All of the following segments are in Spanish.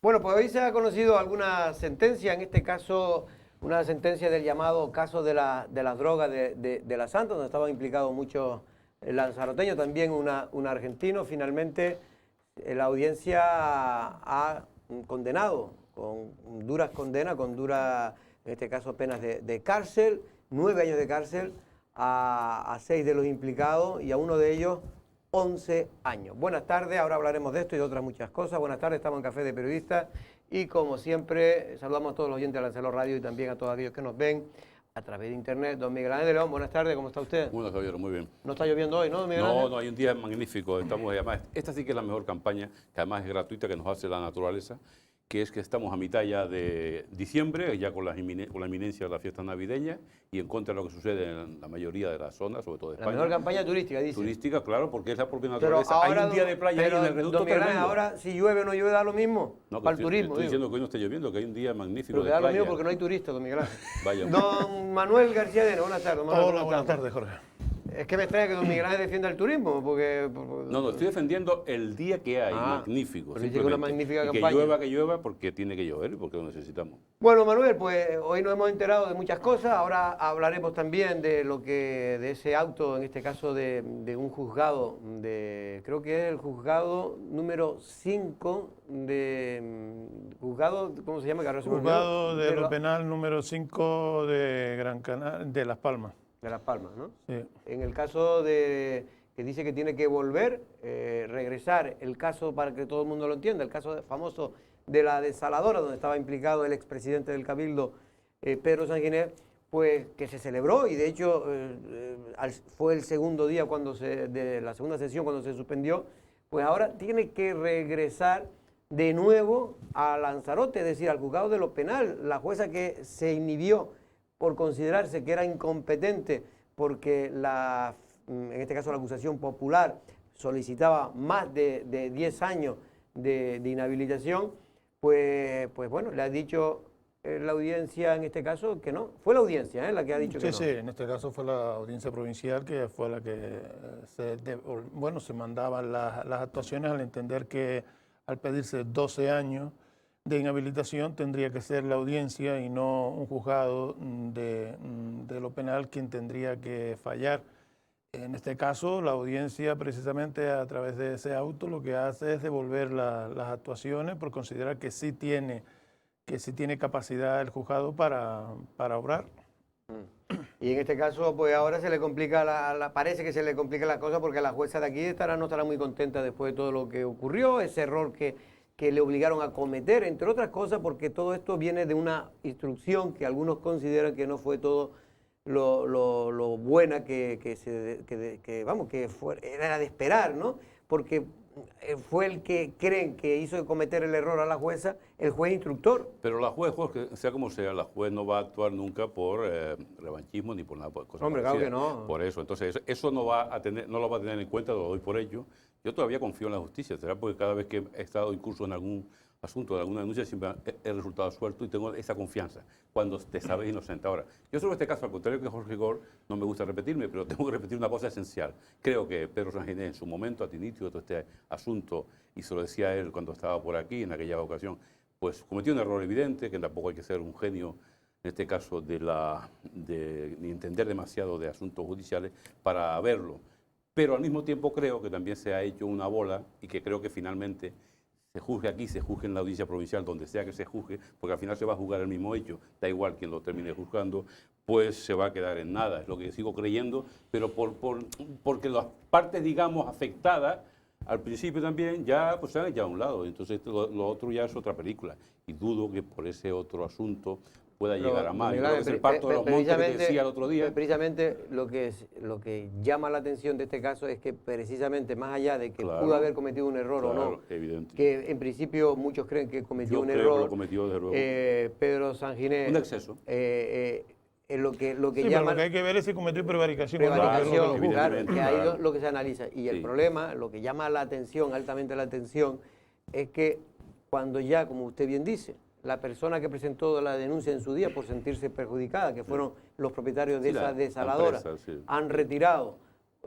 Bueno, pues hoy se ha conocido alguna sentencia, en este caso una sentencia del llamado caso de las drogas de la Santa, donde estaban implicados muchos lanzaroteños, también un argentino. Finalmente la audiencia ha condenado con duras condenas, con duras, en este caso penas de cárcel, 9 años de cárcel a 6 de los implicados y a uno de ellos 11 años. Buenas tardes, ahora hablaremos de esto y de otras muchas cosas. Buenas tardes, estamos en Café de Periodistas y como siempre saludamos a todos los oyentes de Lancelot Radio y también a todos aquellos que nos ven a través de internet. Don Miguel Ángel de León, buenas tardes, ¿cómo está usted? Bueno, Javier, muy bien. No está lloviendo hoy, ¿no, don Miguel Ángel? No, hay un día magnífico. Estamos, además, esta sí que es la mejor campaña, que además es gratuita, que nos hace la naturaleza, que es que estamos a mitad ya de diciembre, ya con la inminencia de la fiesta navideña y en contra de lo que sucede en la mayoría de las zonas, sobre todo de España. La mejor campaña turística, dice. Turística, claro, porque es la propia Pero naturaleza. ahora, hay un día de playa ahí en el reducto don Miguel Ángel, tremendo. ahora si llueve o no llueve da lo mismo, No, para el turismo. estoy diciendo que hoy no está lloviendo, que hay un día magnífico Pero de que da lo playa. mismo porque no hay turistas, don Miguel Ángel. Vaya. Don Manuel García Deno, buenas tardes. Don Manuel, Hola, ¿cómo buenas estamos? tardes, Jorge. Es que me extraña que don Miguel Ángel defienda el turismo, porque... No, estoy defendiendo el día que hay, magnífico. pero dice que una magnífica y campaña. que llueva, porque tiene que llover y porque lo necesitamos. Bueno, Manuel, pues hoy nos hemos enterado de muchas cosas. Ahora hablaremos también de ese auto, en este caso de un juzgado, creo que es el juzgado número 5 juzgado, ¿cómo se llama? Juzgado de lo penal número 5 de Gran Canaria, de Las Palmas. De Las Palmas, ¿no? Sí. En el caso que dice que tiene que volver, regresar, el caso, para que todo el mundo lo entienda, el caso famoso de la desaladora, donde estaba implicado el expresidente del Cabildo, Pedro Sanguinet, pues que se celebró y de hecho fue el segundo día de la segunda sesión cuando se suspendió, pues ahora tiene que regresar de nuevo a Lanzarote, es decir, al juzgado de lo penal. La jueza que se inhibió por considerarse que era incompetente porque en este caso la acusación popular solicitaba más de 10 años de inhabilitación, pues bueno, le ha dicho la audiencia en este caso que no. Fue la audiencia la que ha dicho que no. Sí, en este caso fue la audiencia provincial que fue la que se mandaban las actuaciones al entender que al pedirse 12 años de inhabilitación tendría que ser la audiencia y no un juzgado de lo penal quien tendría que fallar. En este caso, la audiencia precisamente a través de ese auto lo que hace es devolver las actuaciones por considerar que sí tiene capacidad el juzgado para obrar. Y en este caso, pues ahora se le complica, parece que se le complica la cosa porque la jueza de aquí no estará muy contenta después de todo lo que ocurrió, ese error que le obligaron a cometer, entre otras cosas porque todo esto viene de una instrucción que algunos consideran que no fue todo lo buena que era de esperar, ¿no? Porque fue el que creen que hizo cometer el error a la jueza, el juez instructor. Pero la juez, Jorge, sea como sea, la juez no va a actuar nunca por revanchismo ni por nada, por cosas Hombre, parecidas. claro que no. Por eso, entonces eso no lo va a tener en cuenta, lo doy por ello. Yo todavía confío en la justicia, será porque cada vez que he estado incurso en algún asunto, de alguna denuncia, siempre he resultado suelto y tengo esa confianza cuando te sabes inocente. Ahora, yo sobre este caso, al contrario que Jorge Gor, no me gusta repetirme, pero tengo que repetir una cosa esencial. Creo que Pedro Sanguinet en su momento, a inicio de todo este asunto, y se lo decía él cuando estaba por aquí en aquella ocasión, pues cometió un error evidente, que tampoco hay que ser un genio, en este caso, ni entender demasiado de asuntos judiciales para verlo. Pero al mismo tiempo creo que también se ha hecho una bola y que creo que finalmente se juzgue aquí, se juzgue en la audiencia provincial, donde sea que se juzgue, porque al final se va a juzgar el mismo hecho, da igual quien lo termine juzgando, pues se va a quedar en nada, es lo que sigo creyendo, pero porque las partes, digamos, afectadas, al principio también ya pues se han echado a un lado, entonces lo otro ya es otra película, y dudo que por ese otro asunto pueda llegar a más. Yo creo que es el parto de los montes que te decía el otro día. Precisamente lo que llama la atención de este caso es que precisamente más allá de que pudo haber cometido un error o no, evidente. que en principio muchos creen que cometió un creo error, que lo cometió desde luego. Pedro Sanguinet, un exceso. Lo que Sí, llama... pero lo que hay que ver es si cometió prevaricación. Prevaricación, no, claro, que ahí claro. lo que se analiza. Y el problema, lo que llama la atención, altamente la atención, es que cuando ya, como usted bien dice, la persona que presentó la denuncia en su día por sentirse perjudicada, que fueron los propietarios de esa desaladora, han retirado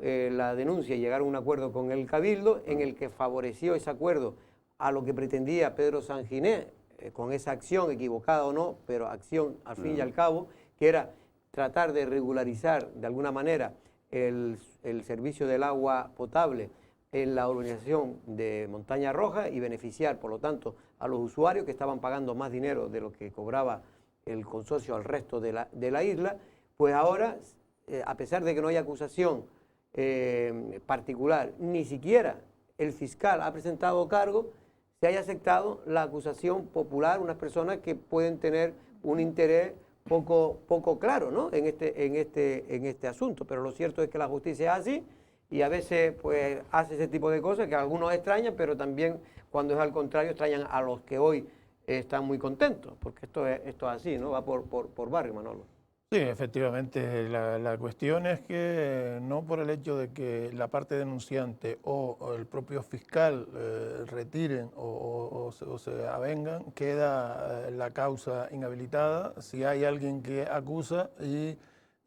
la denuncia y llegaron a un acuerdo con el Cabildo en el que favoreció ese acuerdo a lo que pretendía Pedro Sanginés, con esa acción, equivocada o no, pero acción al fin y al cabo, que era tratar de regularizar de alguna manera el servicio del agua potable en la urbanización de Montaña Roja y beneficiar, por lo tanto, a los usuarios que estaban pagando más dinero de lo que cobraba el consorcio al resto de la isla, pues ahora, a pesar de que no hay acusación particular, ni siquiera el fiscal ha presentado cargo, se haya aceptado la acusación popular, unas personas que pueden tener un interés poco claro, ¿no?, en este asunto. Pero lo cierto es que la justicia es así y a veces pues hace ese tipo de cosas que a algunos extrañan, pero también cuando es al contrario extrañan a los que hoy están muy contentos, porque esto es así, ¿no? Va por barrio, Manolo. Sí, efectivamente, la cuestión es que no por el hecho de que la parte denunciante o el propio fiscal retiren o se avengan, queda la causa inhabilitada si hay alguien que acusa y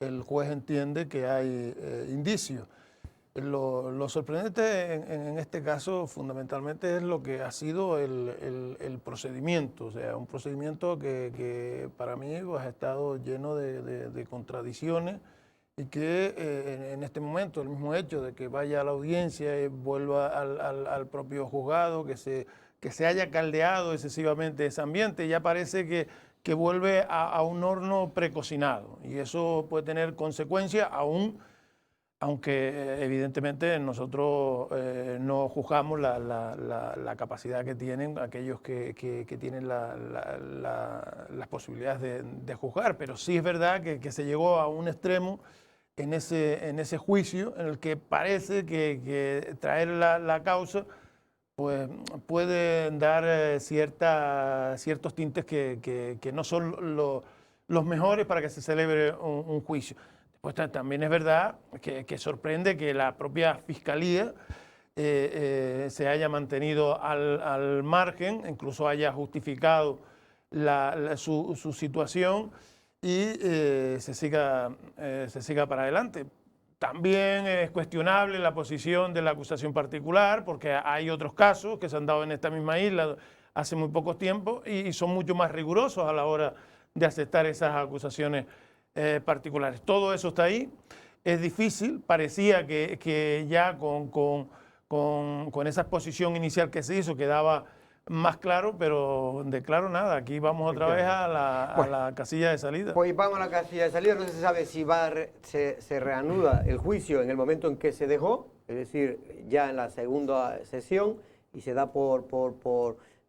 el juez entiende que hay indicios. Lo sorprendente en este caso fundamentalmente es lo que ha sido el procedimiento, o sea, un procedimiento que para mí pues, ha estado lleno de contradicciones y que en este momento el mismo hecho de que vaya a la audiencia y vuelva al propio juzgado, que se haya caldeado excesivamente ese ambiente, ya parece que vuelve a un horno precocinado y eso puede tener consecuencias aunque evidentemente nosotros no juzgamos la capacidad que tienen aquellos que tienen las posibilidades de juzgar, pero sí es verdad que se llegó a un extremo en ese juicio en el que parece que traer la causa pues, puede dar ciertos tintes que no son los mejores para que se celebre un juicio. Pues también es verdad que sorprende que la propia Fiscalía se haya mantenido al margen, incluso haya justificado su situación y se siga para adelante. También es cuestionable la posición de la acusación particular, porque hay otros casos que se han dado en esta misma isla hace muy poco tiempo y son mucho más rigurosos a la hora de aceptar esas acusaciones particulares. Todo eso está ahí, es difícil, parecía que ya con esa exposición inicial que se hizo quedaba más claro, pero de claro nada, aquí vamos otra vez a la casilla de salida. Pues vamos a la casilla de salida, no se sabe si se reanuda el juicio en el momento en que se dejó, es decir, ya en la segunda sesión, y se da por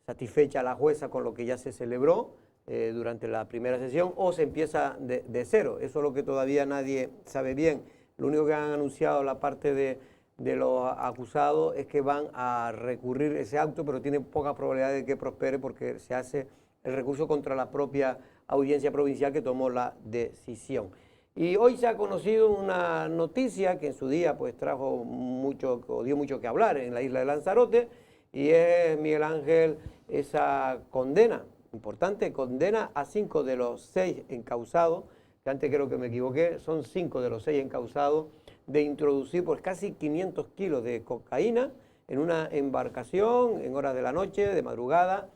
satisfecha la jueza con lo que ya se celebró durante la primera sesión, o se empieza de cero. Eso es lo que todavía nadie sabe bien. Lo único que han anunciado la parte de los acusados es que van a recurrir ese acto, pero tienen poca probabilidad de que prospere porque se hace el recurso contra la propia audiencia provincial que tomó la decisión. Y hoy se ha conocido una noticia que en su día pues dio mucho que hablar en la isla de Lanzarote, y es, Miguel Ángel, esa condena importante, condena a 5 de los 6 encausados, que antes creo que me equivoqué, son 5 de los 6 encausados, de introducir pues casi 500 kilos de cocaína en una embarcación en horas de la noche, de madrugada,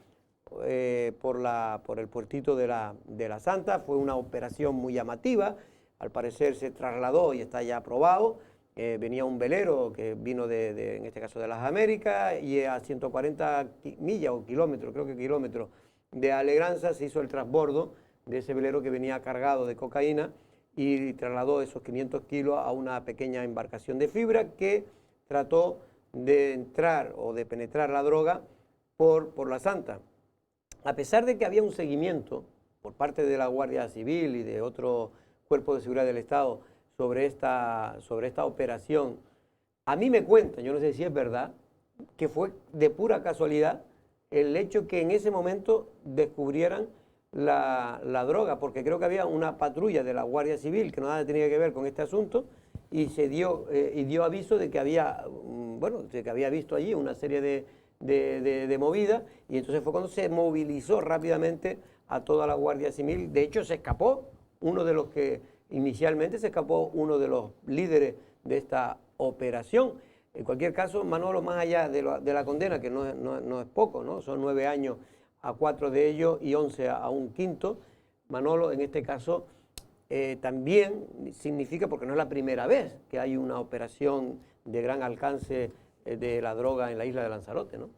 por el puertito de la Santa. Fue una operación muy llamativa, al parecer se trasladó y está ya aprobado. Venía un velero que vino en este caso de las Américas, y a 140 millas o kilómetros, creo que kilómetros, de Alegranza se hizo el transbordo de ese velero que venía cargado de cocaína y trasladó esos 500 kilos a una pequeña embarcación de fibra que trató de entrar o de penetrar la droga por la Santa. A pesar de que había un seguimiento por parte de la Guardia Civil y de otro cuerpo de seguridad del Estado sobre esta operación, a mí me cuentan, yo no sé si es verdad, que fue de pura casualidad el hecho que en ese momento descubrieran la droga, porque creo que había una patrulla de la Guardia Civil que nada tenía que ver con este asunto, y dio aviso de que había, de que había visto allí una serie de movidas, y entonces fue cuando se movilizó rápidamente a toda la Guardia Civil. De hecho, inicialmente se escapó uno de los líderes de esta operación. En cualquier caso, Manolo, más allá de la condena, que no es poco, ¿no? Son 9 años a 4 de ellos y 11 a un quinto, Manolo en este caso también significa, porque no es la primera vez que hay una operación de gran alcance de la droga en la isla de Lanzarote, ¿no?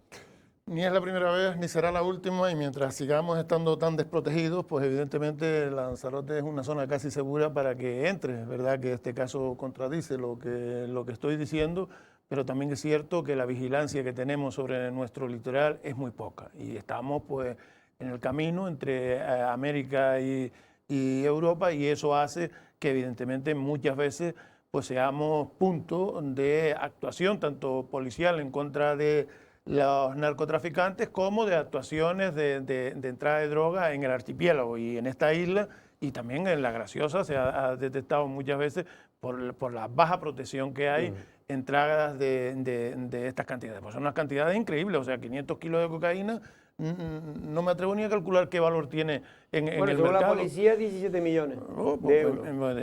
Ni es la primera vez, ni será la última, y mientras sigamos estando tan desprotegidos, pues evidentemente Lanzarote es una zona casi segura para que entre. Es verdad que este caso contradice lo que estoy diciendo, pero también es cierto que la vigilancia que tenemos sobre nuestro litoral es muy poca, y estamos pues en el camino entre América y Europa, y eso hace que evidentemente muchas veces pues seamos punto de actuación, tanto policial en contra de los narcotraficantes como de actuaciones de entrada de droga en el archipiélago y en esta isla, y también en La Graciosa se ha detectado muchas veces por la baja protección que hay entradas de estas cantidades. Pues son unas cantidades increíbles, o sea, 500 kilos de cocaína, no me atrevo ni a calcular qué valor tiene en el mercado. La policía, 17 millones de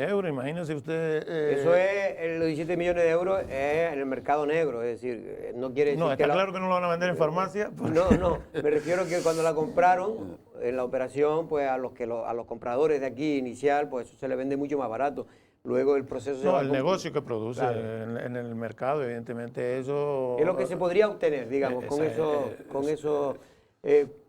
euros. Imagínese usted. Eso es, los 17 millones de euros es en el mercado negro, es decir, no quiere decir no, está claro que no lo van a vender en farmacia. No, me refiero a que cuando la compraron, en la operación, pues a los compradores de aquí inicial, pues eso se le vende mucho más barato. Luego el proceso... No, el negocio que produce en el mercado, evidentemente eso... Es lo que se podría obtener, digamos, con esos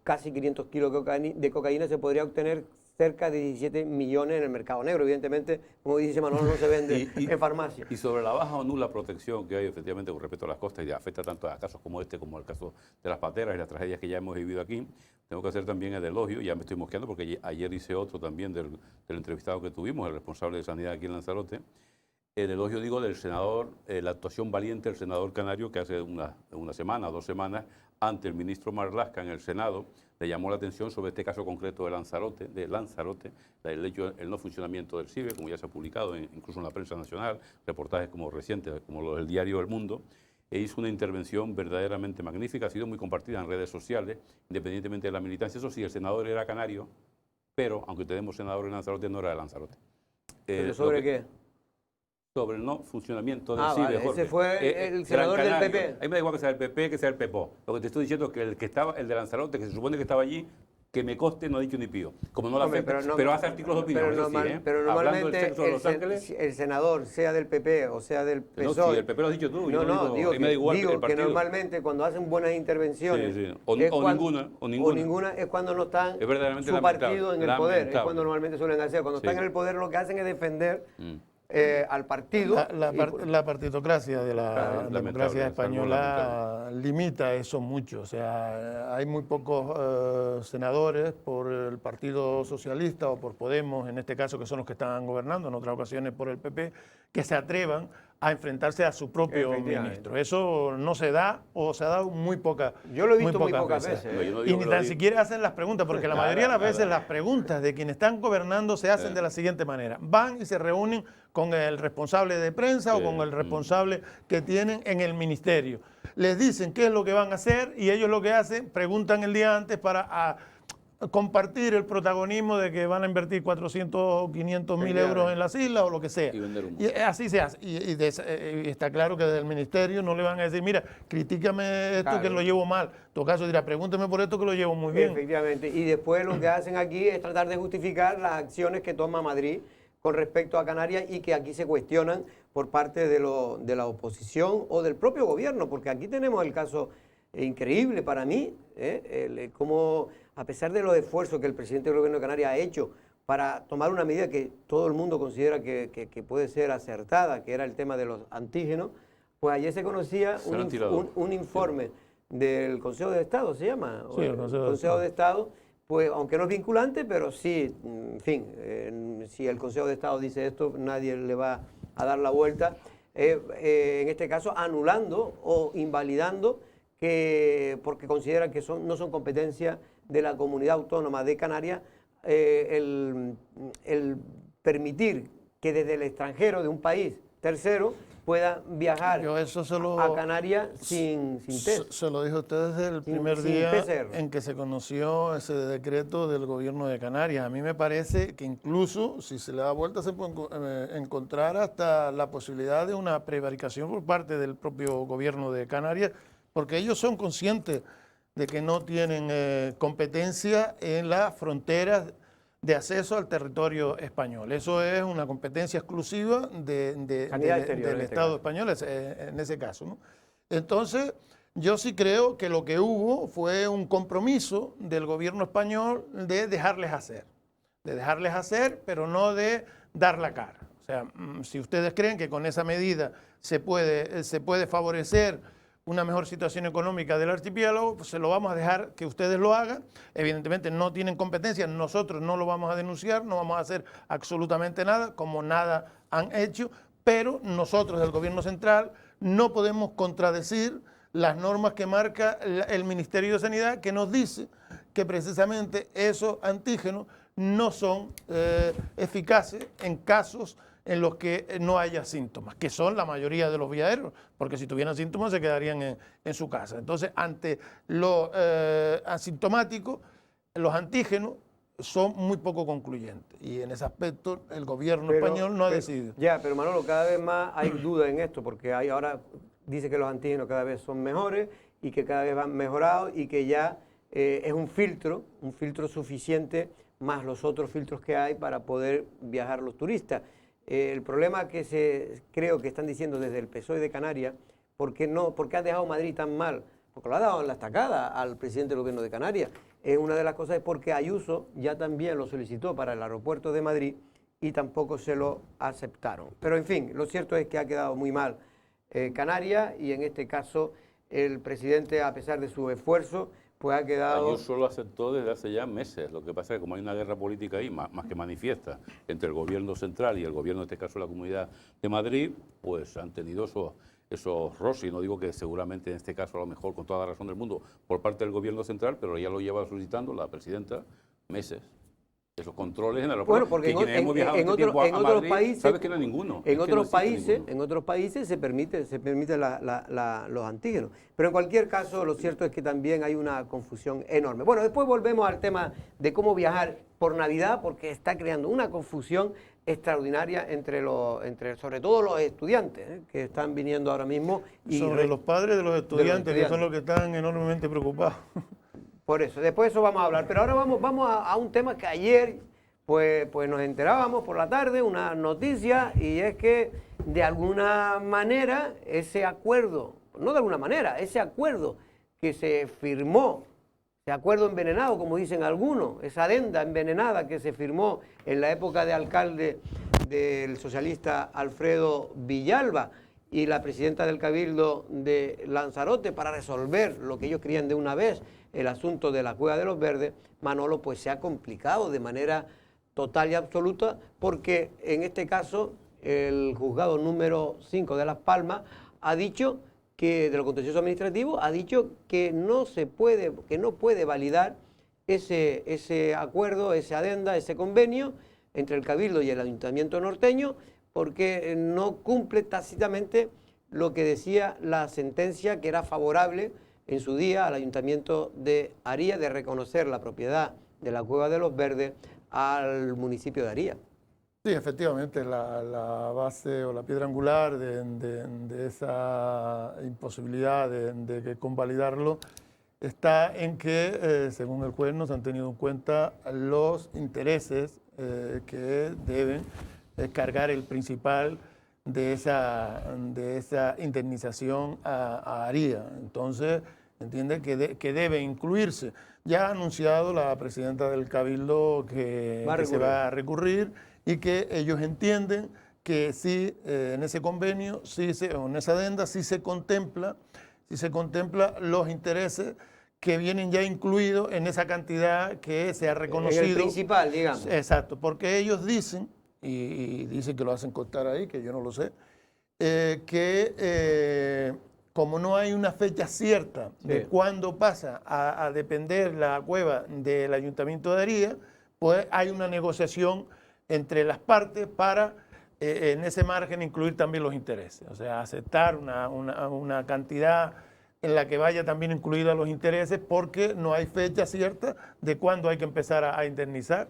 casi 500 kilos de cocaína se podría obtener cerca de 17 millones en el mercado negro. Evidentemente, como dice Manolo, no se vende en farmacia. Y sobre la baja o nula protección que hay efectivamente con respecto a las costas y afecta tanto a casos como este, como el caso de las pateras y las tragedias que ya hemos vivido aquí, tengo que hacer también el elogio, ya me estoy mosqueando porque ayer hice otro también del entrevistado que tuvimos, el responsable de sanidad aquí en Lanzarote. El elogio, digo, del senador, la actuación valiente del senador canario que hace una semana, 2 semanas, ante el ministro Marlaska en el Senado, le llamó la atención sobre este caso concreto de Lanzarote, el no funcionamiento del CIBE, como ya se ha publicado incluso en la prensa nacional, reportajes como recientes, como los del diario El Mundo, e hizo una intervención verdaderamente magnífica, ha sido muy compartida en redes sociales, independientemente de la militancia. Eso sí, el senador era canario, pero aunque tenemos senador en Lanzarote, no era de Lanzarote. ¿Pero sobre qué? Sobre el no funcionamiento del CIBE, vale, Jorge. ese fue el senador del PP. A mí me da igual que sea el PP que sea el PEPO. Lo que te estoy diciendo es que el de Lanzarote, que se supone que estaba allí, que me conste, no ha dicho ni pío. Como no la afecta, pero hace artículos de opinión. Pero normalmente el senador, sea del PP o sea del PSOE... No, sí, el PP lo has dicho tú. Digo que normalmente cuando hacen buenas intervenciones... O ninguna es cuando no están su partido en el poder. Es cuando normalmente suelen hacer. Cuando están en el poder lo que hacen es defender... al partido. La partitocracia de la democracia española limita eso mucho. O sea, hay muy pocos senadores por el Partido Socialista o por Podemos, en este caso, que son los que están gobernando, en otras ocasiones por el PP, que se atrevan a enfrentarse a su propio ministro. Eso no se da o se ha dado muy pocas veces. Yo lo he visto muy pocas veces. Y ni tan siquiera hacen las preguntas, porque la mayoría de las veces las preguntas de quienes están gobernando se hacen de la siguiente manera. Van y se reúnen con el responsable de prensa o con el responsable que tienen en el ministerio. Les dicen qué es lo que van a hacer y ellos lo que hacen, preguntan el día antes para compartir el protagonismo de que van a invertir 400 o 500 mil euros en las islas o lo que sea. Y así se hace. Y está claro que desde el ministerio no le van a decir, mira, critícame esto que lo llevo mal. En todo caso dirá, pregúnteme por esto que lo llevo muy bien. Efectivamente. Y después lo que hacen aquí es tratar de justificar las acciones que toma Madrid con respecto a Canarias y que aquí se cuestionan por parte de la oposición o del propio gobierno, porque aquí tenemos el caso increíble para mí, cómo a pesar de los esfuerzos que el presidente del gobierno de Canarias ha hecho para tomar una medida que todo el mundo considera que puede ser acertada, que era el tema de los antígenos, pues ayer se conocía un informe del Consejo de Estado, ¿se llama? Sí, el Consejo de Estado, pues aunque no es vinculante, pero sí, en fin, si el Consejo de Estado dice esto, nadie le va a dar la vuelta, en este caso anulando o invalidando porque consideran que no son competencia de la Comunidad Autónoma de Canarias el permitir que desde el extranjero de un país tercero puedan viajar Yo eso a Canarias sin test. Se lo dije a ustedes desde el primer sin día PCR. en que se conoció ese decreto del gobierno de Canarias. A mí me parece que incluso si se le da vuelta se puede encontrar hasta la posibilidad de una prevaricación por parte del propio gobierno de Canarias, porque ellos son conscientes de que no tienen competencia en las fronteras de acceso al territorio español. Eso es una competencia exclusiva del Estado español en ese caso, ¿no? Entonces, yo sí creo que lo que hubo fue un compromiso del gobierno español de dejarles hacer, pero no de dar la cara. O sea, si ustedes creen que con esa medida se puede favorecer una mejor situación económica del archipiélago, pues se lo vamos a dejar que ustedes lo hagan. Evidentemente no tienen competencia, nosotros no lo vamos a denunciar, no vamos a hacer absolutamente nada, como nada han hecho, pero nosotros del gobierno central no podemos contradecir las normas que marca el Ministerio de Sanidad, que nos dice que precisamente esos antígenos no son eficaces en casos en los que no haya síntomas, que son la mayoría de los viajeros, porque si tuvieran síntomas se quedarían en su casa. Entonces, ante lo asintomático, los antígenos son muy poco concluyentes y en ese aspecto el gobierno español no ha decidido. Ya, pero Manolo, cada vez más hay dudas en esto, porque ahora dice que los antígenos cada vez son mejores y que cada vez van mejorados y que ya es un filtro suficiente más los otros filtros que hay para poder viajar los turistas. El problema que creo que están diciendo desde el PSOE de Canarias, ¿por qué han dejado Madrid tan mal? Porque lo ha dado en la estacada al presidente del gobierno de Canarias. Una de las cosas es porque Ayuso ya también lo solicitó para el aeropuerto de Madrid y tampoco se lo aceptaron. Pero en fin, lo cierto es que ha quedado muy mal Canarias y en este caso el presidente, a pesar de su esfuerzo, pues ha quedado... Ayuso lo aceptó desde hace ya meses. Lo que pasa es que como hay una guerra política ahí, más que manifiesta, entre el gobierno central y el gobierno, en este caso la Comunidad de Madrid, pues han tenido esos roces. No digo que seguramente en este caso a lo mejor con toda la razón del mundo por parte del gobierno central, pero ya lo lleva solicitando la presidenta meses. Esos controles en el aeropuerto. Bueno, porque en otros países, sabes que no hay ninguno. En otros países se permite los antígenos. Pero en cualquier caso, lo cierto es que también hay una confusión enorme. Bueno, después volvemos al tema de cómo viajar por Navidad, porque está creando una confusión extraordinaria entre sobre todo los estudiantes que están viniendo ahora mismo. Y sobre los padres de los estudiantes, que son los que están enormemente preocupados. Por eso, después de eso vamos a hablar. Pero ahora vamos a un tema que ayer pues nos enterábamos por la tarde, una noticia, y es que de alguna manera ese acuerdo, no de alguna manera, ese acuerdo que se firmó, ese acuerdo envenenado, como dicen algunos, esa adenda envenenada que se firmó en la época de alcalde del socialista Alfredo Villalba y la presidenta del Cabildo de Lanzarote para resolver lo que ellos querían de una vez, el asunto de la Cueva de los Verdes, Manolo, pues se ha complicado de manera total y absoluta, porque en este caso el juzgado número 5 de Las Palmas ha dicho que, de lo contencioso administrativo, ha dicho que no puede validar ese acuerdo, esa adenda, ese convenio entre el Cabildo y el Ayuntamiento norteño, porque no cumple tácitamente lo que decía la sentencia, que era favorable en su día al Ayuntamiento de Aría de reconocer la propiedad de la Cueva de los Verdes al municipio de Aría. Sí, efectivamente, la base o la piedra angular de esa imposibilidad de convalidarlo está en que, según el juez, no se han tenido en cuenta los intereses que deben cargar el principal de esa indemnización a Aría. Entonces, entiende que debe incluirse. Ya ha anunciado la presidenta del Cabildo que se va a recurrir y que ellos entienden que sí, en ese convenio, o en esa adenda, sí se contempla los intereses que vienen ya incluidos en esa cantidad que se ha reconocido. En el principal, digamos. Exacto, porque ellos dicen, y dicen que lo hacen constar ahí, que yo no lo sé, que como no hay una fecha cierta de cuándo pasa a depender la cueva del Ayuntamiento de Aría, pues hay una negociación entre las partes para en ese margen incluir también los intereses, o sea, aceptar una cantidad en la que vaya también incluida los intereses, porque no hay fecha cierta de cuándo hay que empezar a indemnizar.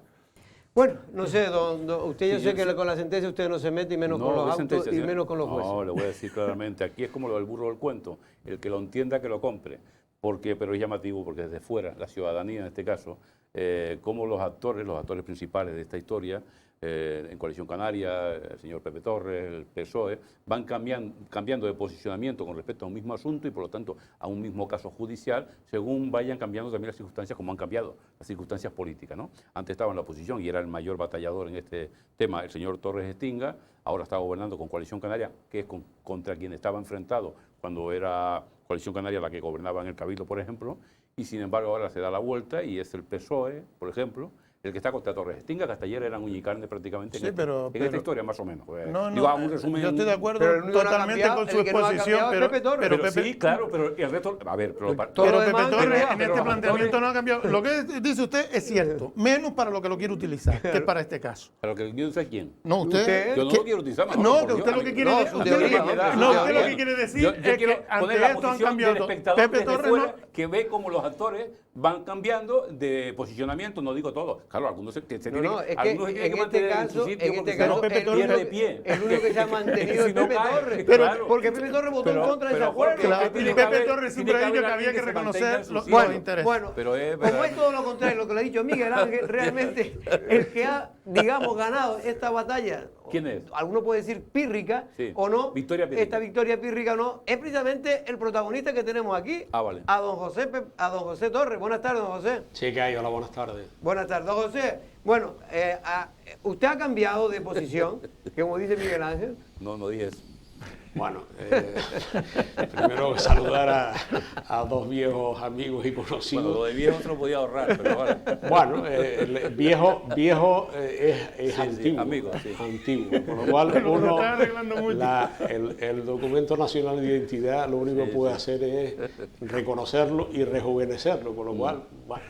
Bueno, no sé, usted yo sé que con la sentencia usted no se mete, y menos con los autos y menos con los jueces. No, le voy a decir claramente, aquí es como lo del burro del cuento, el que lo entienda que lo compre, pero es llamativo porque desde fuera, la ciudadanía en este caso, como los actores principales de esta historia, en Coalición Canaria, el señor Pepe Torres, el PSOE, van cambiando de posicionamiento con respecto a un mismo asunto y por lo tanto a un mismo caso judicial, según vayan cambiando también las circunstancias, como han cambiado las circunstancias políticas, ¿no? Antes estaba en la oposición y era el mayor batallador en este tema el señor Torres Estinga, ahora está gobernando con Coalición Canaria, que es contra quien estaba enfrentado cuando era Coalición Canaria la que gobernaba en el Cabildo, por ejemplo, y sin embargo ahora se da la vuelta y es el PSOE, por ejemplo, el que está contra Torres Estinga, que hasta ayer eran uña y carne prácticamente sí, en esta historia más o menos. Un resumen, yo estoy de acuerdo totalmente con su exposición, pero Pepe, sí, claro, pero el resto, a ver, pero Pepe Torres en este planteamiento no ha cambiado. Lo que dice usted es cierto, menos para lo que lo quiere utilizar, que es para este caso. ¿Para lo que quiere usar quién? No, usted. Yo no lo quiero utilizar. No, que usted lo que quiere decir. Usted lo que quiere decir es que ante esto han cambiado. Pepe Torres que ve cómo los actores van cambiando de posicionamiento, no digo todo. Claro, algunos se tienen que mantener en su sitio porque Pepe Torres pierde pie. El único que se ha mantenido es Pepe Torres. Porque Pepe Torres votó en contra de ese acuerdo. Y Pepe Torres siempre ha dicho que había que reconocer los intereses. Bueno, como es todo lo contrario, lo que le ha dicho Miguel Ángel, realmente el que ha, digamos, ganado esta batalla, ¿quién es? Alguno puede decir pírrica o no, esta victoria pírrica o no, es precisamente el protagonista que tenemos aquí, vale. a don José Torres. Buenas tardes, don José. Sí, que hay, hola, buenas tardes. Buenas tardes, don José. Bueno, usted ha cambiado de posición, como dice Miguel Ángel. No dije eso. Bueno, primero saludar a dos viejos amigos y conocidos. Bueno, lo de viejo se lo podía ahorrar, pero vale. Bueno, el viejo es antiguo, amigo, sí. Antiguo, con lo cual el documento nacional de identidad lo único que puede hacer es reconocerlo y rejuvenecerlo, con lo cual, bueno,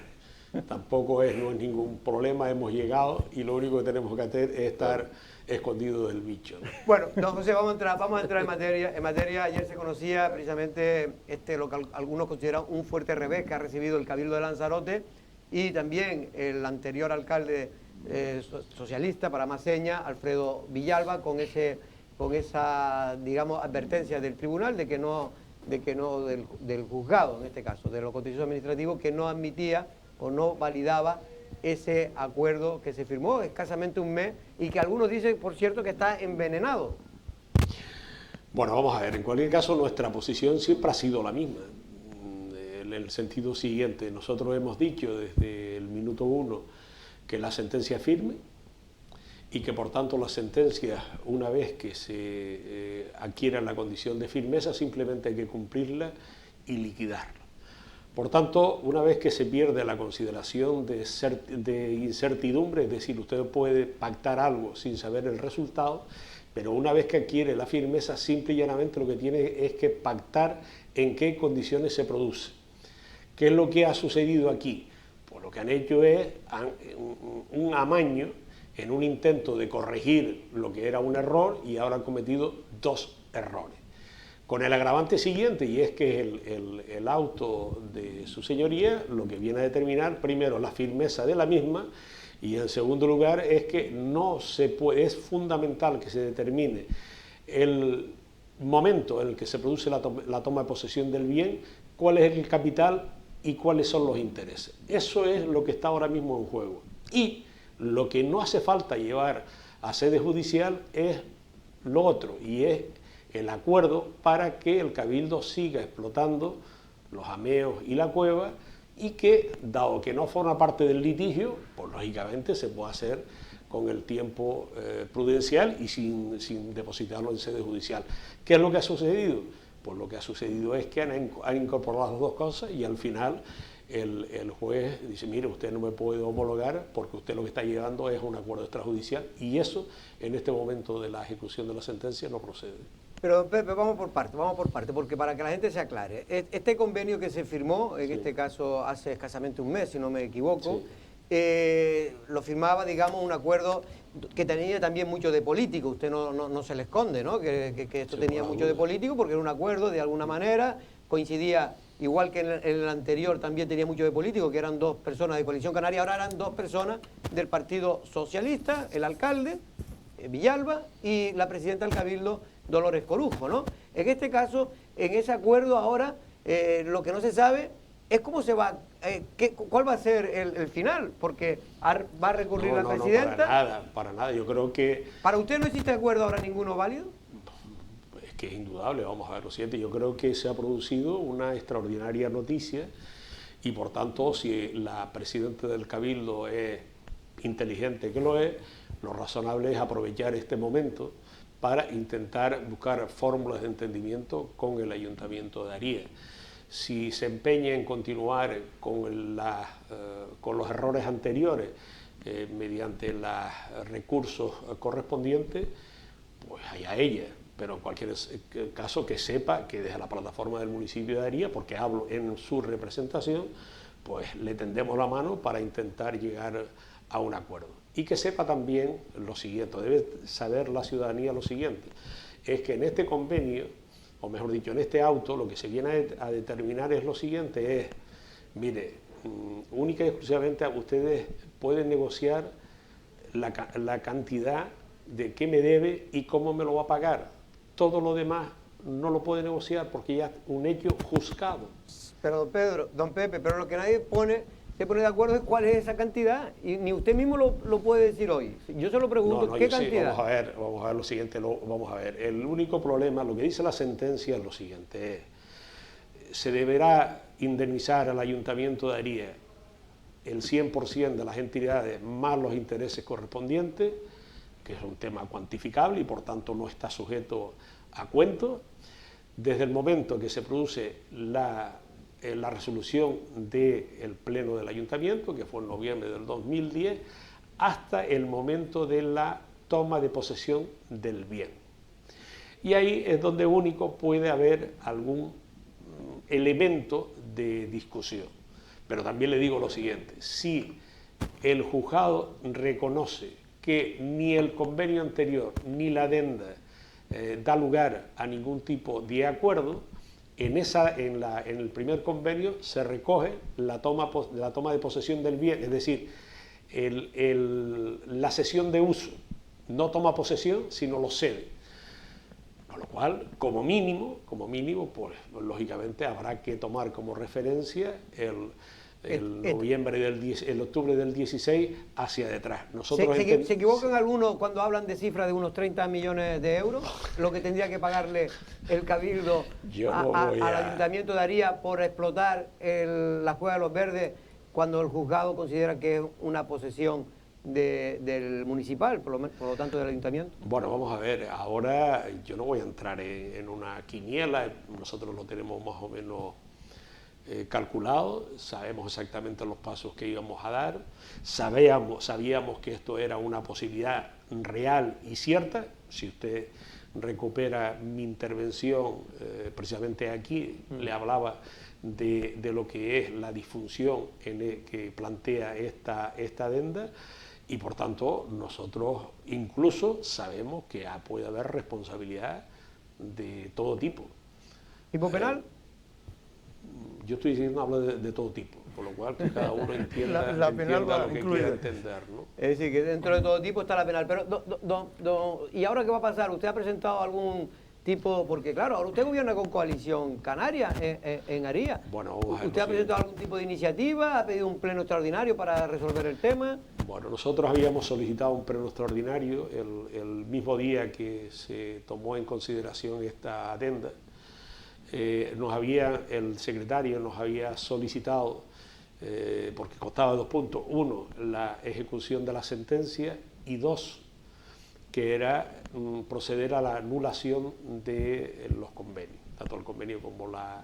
tampoco no es ningún problema, hemos llegado y lo único que tenemos que hacer es estar escondido del bicho, ¿no? Bueno, don José, vamos a entrar en materia. En materia, ayer se conocía precisamente lo que algunos consideran un fuerte revés que ha recibido el Cabildo de Lanzarote y también el anterior alcalde socialista, para más señas, Alfredo Villalba, con esa, digamos, advertencia del tribunal de que no del juzgado, en este caso, de lo contencioso administrativo, que no admitía o no validaba ese acuerdo que se firmó escasamente un mes y que algunos dicen, por cierto, que está envenenado. Bueno, vamos a ver, en cualquier caso nuestra posición siempre ha sido la misma, en el sentido siguiente. Nosotros hemos dicho desde el minuto 1 que la sentencia es firme y que por tanto la sentencia, una vez que se adquiera la condición de firmeza, simplemente hay que cumplirla y liquidarla. Por tanto, una vez que se pierde la consideración de incertidumbre, es decir, usted puede pactar algo sin saber el resultado, pero una vez que adquiere la firmeza, simple y llanamente lo que tiene es que pactar en qué condiciones se produce. ¿Qué es lo que ha sucedido aquí? Pues lo que han hecho es un amaño en un intento de corregir lo que era un error y ahora han cometido dos errores. Con el agravante siguiente, y es que el auto de su señoría lo que viene a determinar, primero, la firmeza de la misma, y en segundo lugar, es que no se puede, es fundamental que se determine el momento en el que se produce la toma de posesión del bien, cuál es el capital y cuáles son los intereses. Eso es lo que está ahora mismo en juego. Y lo que no hace falta llevar a sede judicial es lo otro, y es el acuerdo para que el Cabildo siga explotando los ameos y la cueva y que, dado que no forma parte del litigio, pues lógicamente se puede hacer con el tiempo prudencial y sin depositarlo en sede judicial. ¿Qué es lo que ha sucedido? Pues lo que ha sucedido es que han incorporado las dos cosas y al final el juez dice, mire, usted no me puede homologar porque usted lo que está llevando es un acuerdo extrajudicial y eso en este momento de la ejecución de la sentencia no procede. Pero Pepe, vamos por parte, porque para que la gente se aclare, este convenio que se firmó, en este caso hace escasamente un mes, si no me equivoco, lo firmaba, digamos, un acuerdo que tenía también mucho de político. Usted no se le esconde, ¿no? Que esto Sí, tenía mucho de político porque era un acuerdo, de alguna manera, coincidía, igual que en el anterior también tenía mucho de político, que eran 2 personas de Coalición Canaria, ahora eran 2 personas del Partido Socialista, el alcalde, Villalba, y la presidenta del Cabildo, Dolores Corujo, ¿no? En este caso, en ese acuerdo ahora, lo que no se sabe es cómo se va, cuál va a ser el final, porque va a recurrir la presidenta. No, para nada. Yo creo que ¿Para usted no existe acuerdo ahora ninguno válido? es que es indudable, vamos a ver lo siguiente. Yo creo que se ha producido una extraordinaria noticia y por tanto, si la presidenta del Cabildo es inteligente, que lo es, lo razonable es aprovechar este momento para intentar buscar fórmulas de entendimiento con el Ayuntamiento de Aría. Si se empeña en continuar con los errores anteriores mediante los recursos correspondientes, pues allá ella. Pero en cualquier caso que sepa que desde la plataforma del municipio de Aría, porque hablo en su representación, pues le tendemos la mano para intentar llegar a un acuerdo. Y que sepa también lo siguiente, debe saber la ciudadanía lo siguiente, es que en este convenio, o mejor dicho, en este auto, lo que se viene a determinar es lo siguiente, es, mire, única y exclusivamente ustedes pueden negociar la cantidad de qué me debe y cómo me lo va a pagar. Todo lo demás no lo puede negociar porque ya es un hecho juzgado. Pero don Pepe, pero lo que nadie se pone de acuerdo es cuál es esa cantidad, y ni usted mismo lo puede decir hoy. Yo se lo pregunto, ¿qué cantidad? Sí, vamos a ver lo siguiente, vamos a ver. El único problema, lo que dice la sentencia es lo siguiente, se deberá indemnizar al Ayuntamiento de Aría el 100% de las entidades más los intereses correspondientes, que es un tema cuantificable y por tanto no está sujeto a cuentos, desde el momento que se produce la resolución del Pleno del Ayuntamiento, que fue en noviembre del 2010, hasta el momento de la toma de posesión del bien. Y ahí es donde único puede haber algún elemento de discusión. Pero también le digo lo siguiente, si el juzgado reconoce que ni el convenio anterior ni la adenda da lugar a ningún tipo de acuerdo, en el primer convenio se recoge la toma de posesión del bien, es decir, la cesión de uso. No toma posesión, sino lo cede. Con lo cual, como mínimo, pues lógicamente habrá que tomar como referencia el octubre del 16 hacia detrás. ¿Se equivocan algunos cuando hablan de cifras de unos 30 millones de euros? Lo que tendría que pagarle el Cabildo al Ayuntamiento de Aría por explotar la Cueva de los Verdes cuando el juzgado considera que es una posesión del municipal, por lo tanto del Ayuntamiento. Bueno, vamos a ver, ahora yo no voy a entrar en una quiniela, nosotros lo tenemos más o menos calculado, sabemos exactamente los pasos que íbamos a dar, sabíamos que esto era una posibilidad real y cierta. Si usted recupera mi intervención precisamente aquí, le hablaba de lo que es la disfunción que plantea esta adenda, y por tanto nosotros incluso sabemos que puede haber responsabilidad de todo tipo. ¿Tipo penal? Yo estoy diciendo, hablo de todo tipo, por lo cual que cada uno entienda, la penal va lo que quiera entender, ¿no? Es decir, que dentro de todo tipo está la penal. Pero, ¿y ahora qué va a pasar? ¿Usted ha presentado algún tipo? Porque claro, ahora usted gobierna con Coalición Canaria en Aría. Bueno, ¿Usted ha presentado algún tipo de iniciativa? ¿Ha pedido un pleno extraordinario para resolver el tema? Bueno, nosotros habíamos solicitado un pleno extraordinario el mismo día que se tomó en consideración esta adenda. El secretario nos había solicitado, porque costaba 2 puntos, 1, la ejecución de la sentencia, y 2, que era proceder a la anulación de los convenios, tanto el convenio como la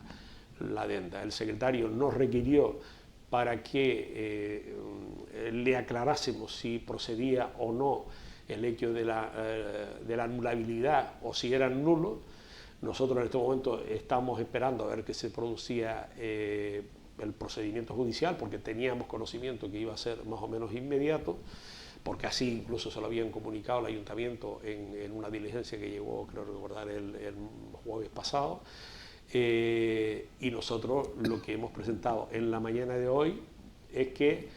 adenda. El secretario nos requirió para que le aclarásemos si procedía o no el hecho de la anulabilidad o si eran nulos. Nosotros en este momento estamos esperando a ver que se producía el procedimiento judicial, porque teníamos conocimiento que iba a ser más o menos inmediato, porque así incluso se lo habían comunicado al ayuntamiento en una diligencia que llegó, creo recordar, el jueves pasado. Y nosotros lo que hemos presentado en la mañana de hoy es que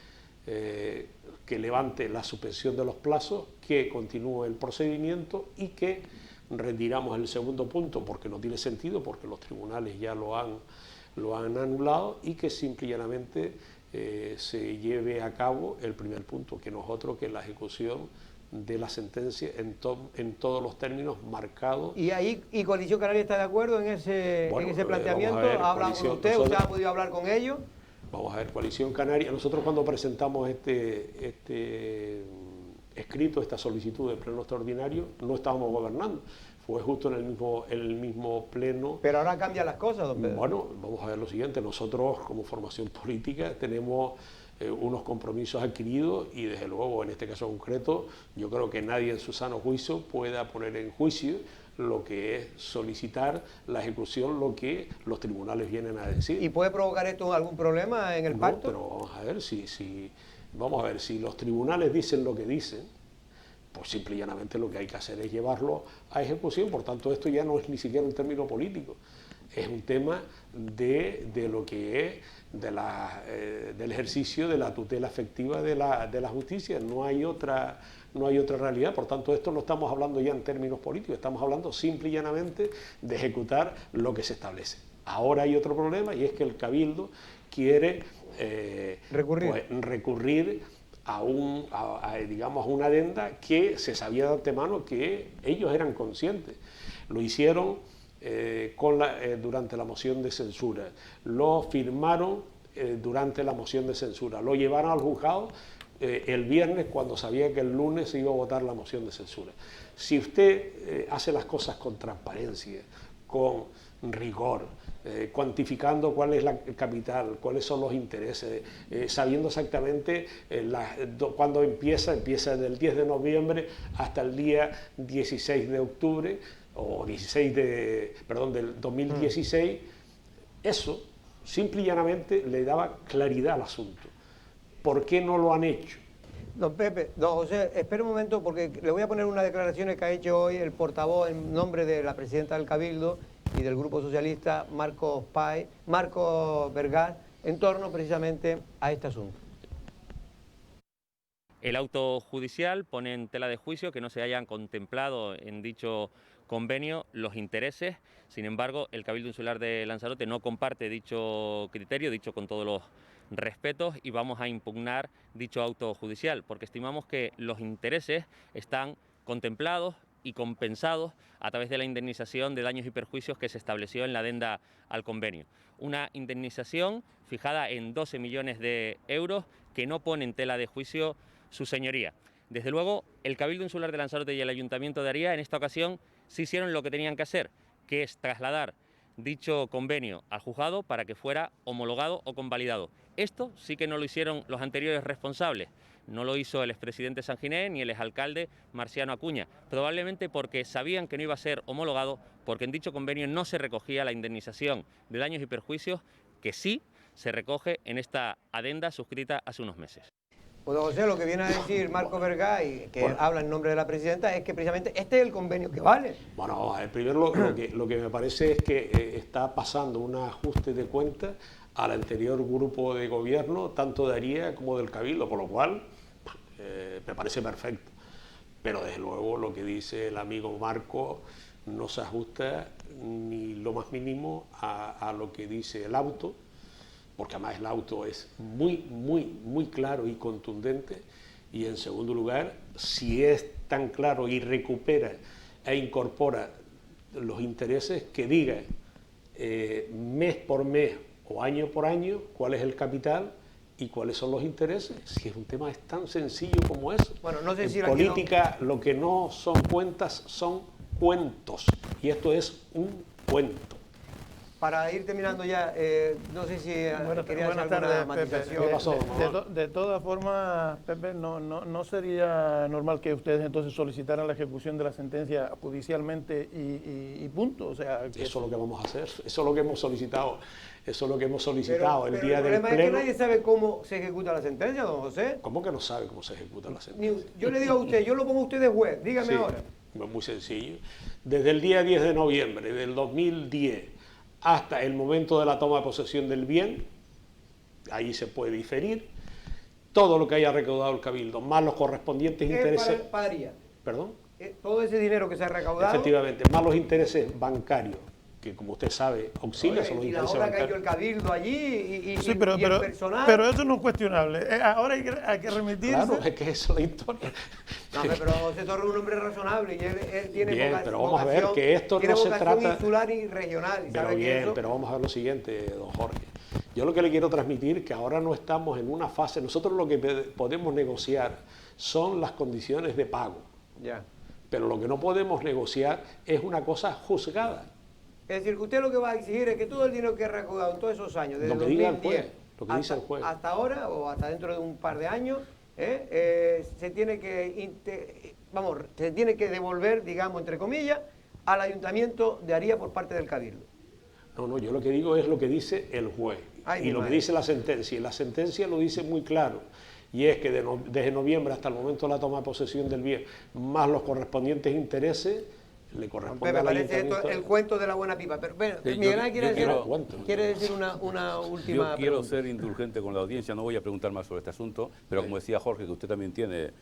levante la suspensión de los plazos, que continúe el procedimiento y que retiramos el segundo punto, porque no tiene sentido, porque los tribunales ya lo han anulado, y que simple y llanamente se lleve a cabo el primer punto, que no es otro que la ejecución de la sentencia en todos los términos marcados. ¿Y ahí Coalición Canaria está de acuerdo en ese planteamiento? ¿Ha hablado con usted? ¿Usted ha podido hablar con ellos? Vamos a ver, Coalición Canaria, nosotros cuando presentamos este escrito, esta solicitud de pleno extraordinario, no estábamos gobernando, fue justo en el mismo pleno. Pero ahora cambian las cosas, don Pedro. Bueno, vamos a ver lo siguiente, nosotros como formación política tenemos unos compromisos adquiridos, y desde luego en este caso concreto yo creo que nadie en su sano juicio pueda poner en juicio lo que es solicitar la ejecución, lo que los tribunales vienen a decir. ¿Y puede provocar esto algún problema en el pacto? Pero vamos a ver si los tribunales dicen lo que dicen, pues simple y llanamente lo que hay que hacer es llevarlo a ejecución. Por tanto, esto ya no es ni siquiera un término político, es un tema de lo que es del ejercicio de la tutela efectiva de la justicia. No hay otra realidad. Por tanto, esto no estamos hablando ya en términos políticos, estamos hablando simple y llanamente de ejecutar lo que se establece. Ahora hay otro problema, y es que el Cabildo quiere recurrir a una adenda que se sabía de antemano que ellos eran conscientes. Lo hicieron durante la moción de censura, lo firmaron durante la moción de censura, lo llevaron al juzgado el viernes, cuando sabía que el lunes se iba a votar la moción de censura. Si usted hace las cosas con transparencia, con rigor, cuantificando cuál es el capital, cuáles son los intereses, sabiendo exactamente cuándo empieza del 10 de noviembre hasta el día 16 de octubre, o del 2016, eso simple y llanamente le daba claridad al asunto. ¿Por qué no lo han hecho? Don Pepe, don José, espere un momento, porque le voy a poner unas declaraciones que ha hecho hoy el portavoz en nombre de la presidenta del Cabildo y del Grupo Socialista, Marco Vergás, en torno precisamente a este asunto. El auto judicial pone en tela de juicio que no se hayan contemplado en dicho convenio los intereses. Sin embargo, el Cabildo Insular de Lanzarote no comparte dicho criterio, dicho con todos los respetos, y vamos a impugnar dicho auto judicial, porque estimamos que los intereses están contemplados y compensados a través de la indemnización de daños y perjuicios que se estableció en la adenda al convenio. Una indemnización fijada en 12 millones de euros que no pone en tela de juicio su señoría. Desde luego, el Cabildo Insular de Lanzarote y el Ayuntamiento de Aría en esta ocasión sí hicieron lo que tenían que hacer, que es trasladar dicho convenio al juzgado para que fuera homologado o convalidado. Esto sí que no lo hicieron los anteriores responsables. No lo hizo el expresidente Sanginé ni el exalcalde Marciano Acuña, probablemente porque sabían que no iba a ser homologado, porque en dicho convenio no se recogía la indemnización de daños y perjuicios, que sí se recoge en esta adenda suscrita hace unos meses. Pues, José, lo que viene a decir Marco Vergás, que habla en nombre de la presidenta, es que precisamente este es el convenio que vale. Bueno, primero lo que me parece es que está pasando un ajuste de cuentas al anterior grupo de gobierno, tanto de Aría como del Cabildo, por lo cual me parece perfecto. Pero desde luego lo que dice el amigo Marco no se ajusta ni lo más mínimo a lo que dice el auto, porque además el auto es muy claro y contundente. Y en segundo lugar, si es tan claro y recupera e incorpora los intereses, que diga mes por mes o año por año cuál es el capital y cuáles son los intereses. Si es un tema es tan sencillo como eso. Bueno, no sé en si política lo que no son cuentas son cuentos, y esto es un cuento. para ir terminando ya, no sé si quería hacer Buenas alguna tardes, Pepe. matización. ¿Qué pasó? De todas formas, Pepe, no sería normal que ustedes entonces solicitaran la ejecución de la sentencia judicialmente y punto. O sea, que Eso es lo que vamos a hacer, eso es lo que hemos solicitado. Eso es lo que hemos solicitado el día del problema es que pleno. nadie sabe cómo se ejecuta la sentencia, don José. ¿Cómo que no sabe cómo se ejecuta la sentencia? Yo le digo a usted, yo lo pongo a usted de juez, dígame Sí, ahora. es muy sencillo. Desde el día 10 de noviembre del 2010 hasta el momento de la toma de posesión del bien, ahí se puede diferir, todo lo que haya recaudado el Cabildo, más los correspondientes intereses... Pagaría. ¿Perdón? Todo ese dinero que se ha recaudado. Efectivamente, más los intereses bancarios, que como usted sabe, auxilia son los y la intereses obra que ha hecho bancarios. el Cabildo allí sí, y el personal. pero eso no es cuestionable. Ahora hay que remitirse. Claro, es que eso es la historia. No, pero José Torres es un hombre razonable y él tiene Bien, pero vamos a ver que esto tiene no se vocación trata... insular y regional. Y Pero sabe que bien, eso... pero vamos a ver lo siguiente, don Jorge. Yo lo que le quiero transmitir que ahora no estamos en una fase, nosotros lo que podemos negociar son las condiciones de pago, Ya. pero lo que no podemos negociar es una cosa juzgada. Es decir, que usted lo que va a exigir es que todo el dinero que ha recaudado en todos esos años, desde Lo que 2010 diga el juez, lo que dice el juez. hasta ahora o hasta dentro de un par de años, se tiene se tiene que devolver, digamos, entre comillas, al ayuntamiento de Aría por parte del Cabildo. No, yo lo que digo es lo que dice el juez Ay, y lo que dice la sentencia. Y la sentencia lo dice muy claro. Y es que desde noviembre hasta el momento de la toma de posesión del bien, más los correspondientes intereses, le corresponde Me al parece esto ayuntamiento. el cuento de la buena pipa. Pero bueno, Sí, Miguel yo Ángel quiere decir una última Yo quiero pregunta. ser indulgente con la audiencia, no voy a preguntar más sobre este asunto, pero como decía Jorge, que usted también tiene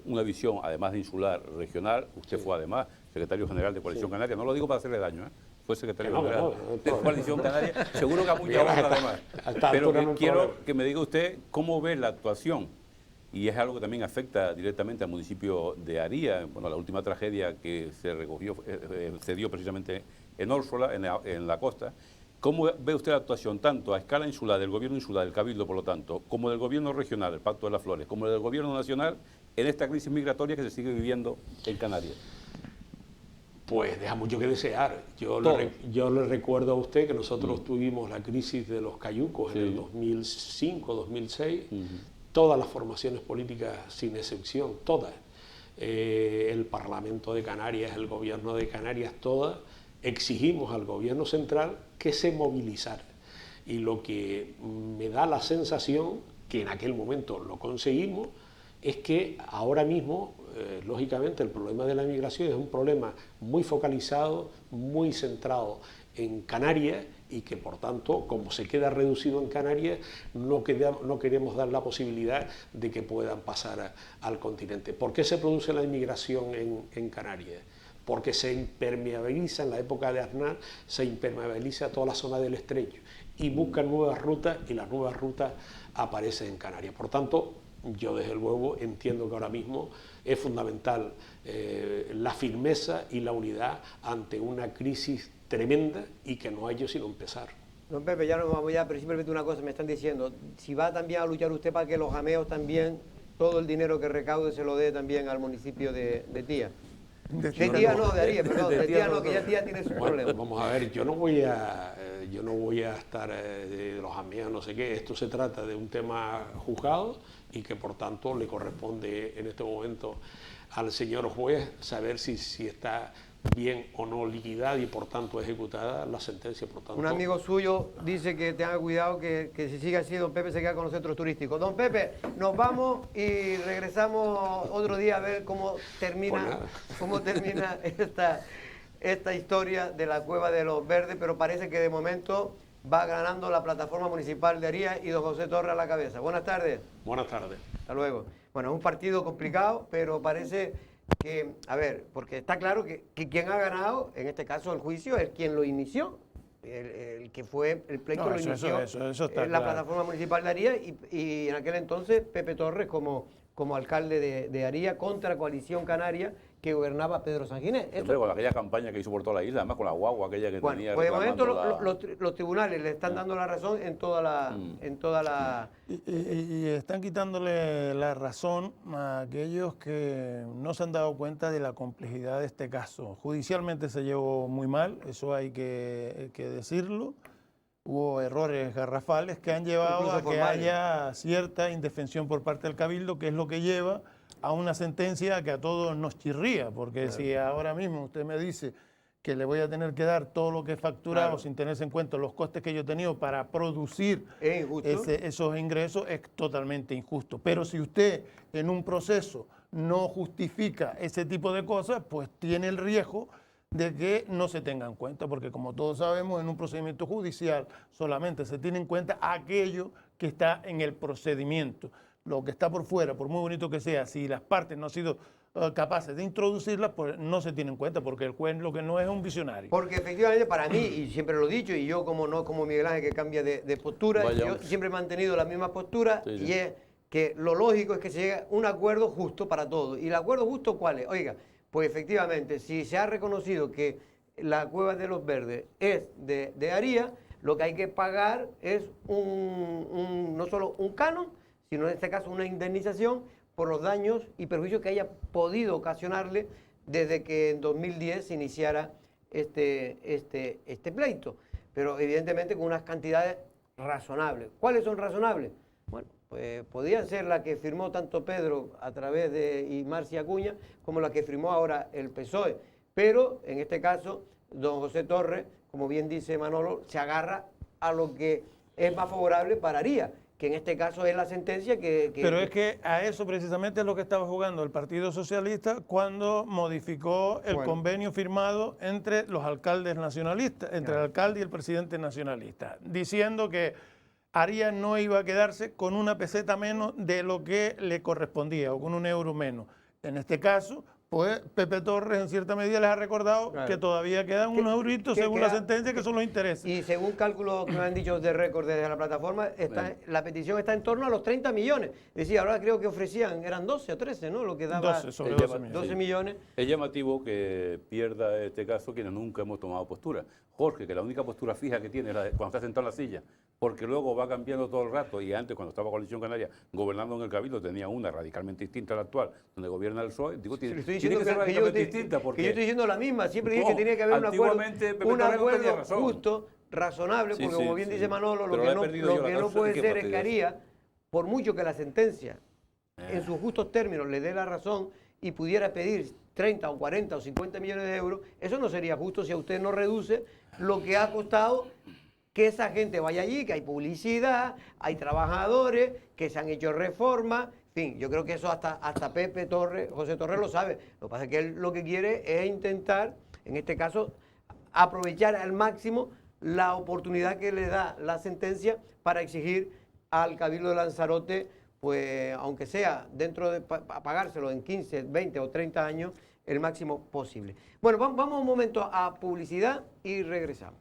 una visión, además de insular, regional, usted fue además secretario general de Coalición Canaria, no lo digo para hacerle daño, fue secretario Que no, general no, de Coalición Canaria, seguro que a mucha Mira, honra además, a esta pero altura no hay quiero problema. que me diga usted cómo ve la actuación, y es algo que también afecta directamente al municipio de Aría. Bueno, la última tragedia que se recogió, se dio precisamente en Órsola, en la costa. ¿Cómo ve usted la actuación tanto a escala insular, del gobierno insular, del Cabildo, por lo tanto, como del gobierno regional, el Pacto de las Flores, como del gobierno nacional, en esta crisis migratoria que se sigue viviendo en Canarias? Pues deja mucho que desear. Yo le recuerdo a usted que nosotros tuvimos la crisis de los cayucos en el 2005, 2006, todas las formaciones políticas sin excepción, todas, el Parlamento de Canarias, el Gobierno de Canarias, todas, exigimos al Gobierno central que se movilizara. Y lo que me da la sensación, que en aquel momento lo conseguimos, es que ahora mismo, lógicamente, el problema de la inmigración es un problema muy focalizado, muy centrado en Canarias y que, por tanto, como se queda reducido en Canarias, no queremos dar la posibilidad de que puedan pasar al continente. ¿Por qué se produce la inmigración en Canarias? Porque se impermeabiliza, en la época de Aznar, se impermeabiliza toda la zona del estrecho y buscan nuevas rutas y las nuevas rutas aparecen en Canarias. Por tanto, yo desde luego entiendo que ahora mismo es fundamental la firmeza y la unidad ante una crisis tremenda y que no hay yo sino empezar. Don Pepe, ya nos vamos ya, pero simplemente una cosa me están diciendo, si va también a luchar usted para que los jameos también, todo el dinero que recaude se lo dé también al municipio de Tía. De Tía no, de Aría, perdón, de Tía no, que ya Tía tiene su problema. Vamos a ver, yo no voy a estar de los jameos, no sé qué, esto se trata de un tema juzgado y que por tanto le corresponde en este momento al señor juez saber si está bien o no liquidada y por tanto ejecutada la sentencia. Por tanto, un amigo suyo dice que tenga cuidado que si sigue así, don Pepe se queda con los centros turísticos. Don Pepe, nos vamos y regresamos otro día a ver cómo termina esta historia de la Cueva de los Verdes, pero parece que de momento va ganando la plataforma municipal de Aría y don José Torres a la cabeza. Buenas tardes. Buenas tardes. Hasta luego. Bueno, es un partido complicado, pero parece que, a ver, porque está claro que quien ha ganado, en este caso el juicio, es quien lo inició. El que fue el pleito lo inició eso está la claro. plataforma municipal de Aría y en aquel entonces Pepe Torres como alcalde de Aría contra Coalición Canaria que gobernaba Pedro Sanginés. Hombre, con aquella campaña que hizo por toda la isla, además con la guagua aquella que Bueno, tenía. pues de momento reclamando los tribunales le están dando la razón en toda la... Y están quitándole la razón a aquellos que no se han dado cuenta de la complejidad de este caso. Judicialmente se llevó muy mal, eso hay que decirlo. Hubo errores garrafales que han llevado Incluso a que formales. haya cierta indefensión por parte del Cabildo, que es lo que lleva a una sentencia que a todos nos chirría, porque si ahora mismo usted me dice que le voy a tener que dar todo lo que he facturado Claro. sin tenerse en cuenta los costes que yo he tenido para producir Es injusto. esos ingresos, es totalmente injusto. Pero si usted en un proceso no justifica ese tipo de cosas, pues tiene el riesgo de que no se tenga en cuenta, porque como todos sabemos, en un procedimiento judicial solamente se tiene en cuenta aquello que está en el procedimiento. Lo que está por fuera, por muy bonito que sea, si las partes no han sido capaces de introducirlas, pues no se tiene en cuenta, porque el juez lo que no es un visionario. Porque efectivamente para mí, y siempre lo he dicho, y yo como no como Miguel Ángel que cambia de postura, Vaya, yo hombre. siempre he mantenido la misma postura, Sí, sí. y es que lo lógico es que se llegue a un acuerdo justo para todos. ¿Y el acuerdo justo cuál es? Oiga, pues efectivamente, si se ha reconocido que la Cueva de los Verdes es de Aría, lo que hay que pagar es no solo un canon, sino en este caso una indemnización por los daños y perjuicios que haya podido ocasionarle desde que en 2010 se iniciara este pleito. Pero evidentemente con unas cantidades razonables. ¿Cuáles son razonables? Bueno, pues podían ser la que firmó tanto Pedro a través de Marcia Acuña como la que firmó ahora el PSOE. Pero en este caso, don José Torres, como bien dice Manolo, se agarra a lo que es más favorable para Aría, que en este caso es la sentencia que... Pero es que a eso precisamente es lo que estaba jugando el Partido Socialista cuando modificó el convenio firmado entre los alcaldes nacionalistas, entre el alcalde y el presidente nacionalista, diciendo que Aría no iba a quedarse con una peseta menos de lo que le correspondía o con un euro menos. En este caso, pues Pepe Torres en cierta medida les ha recordado que todavía quedan unos euritos según la sentencia que son los intereses. Y según cálculos que me han dicho de récord desde la plataforma, la petición está en torno a los 30 millones. Es decir, ahora creo que ofrecían, eran 12 o 13, ¿no? Lo que daba 12, sobre 12 millones. 12 millones. Es llamativo que pierda este caso quienes nunca hemos tomado postura. Jorge, que la única postura fija que tiene es la de cuando está sentado en la silla, porque luego va cambiando todo el rato, y antes cuando estaba Coalición Canaria gobernando en el Cabildo tenía una radicalmente distinta a la actual, donde gobierna el PSOE. Digo, tiene que ser radicalmente distinta porque... Que yo estoy diciendo la misma, siempre dije que tenía que haber un acuerdo justo, razonable, Sí, porque sí, como bien sí. dice Manolo, Pero lo que no puede ser es que Aría, por mucho que la sentencia en sus justos términos le dé la razón y pudiera pedir 30 o 40 o 50 millones de euros, eso no sería justo si a usted no reduce lo que ha costado que esa gente vaya allí, que hay publicidad, hay trabajadores, que se han hecho reformas. En fin, yo creo que eso hasta Pepe Torres, José Torres lo sabe. Lo que pasa es que él lo que quiere es intentar, en este caso, aprovechar al máximo la oportunidad que le da la sentencia para exigir al Cabildo de Lanzarote, pues aunque sea dentro de pagárselo en 15, 20 o 30 años, el máximo posible. Bueno, vamos un momento a publicidad y regresamos.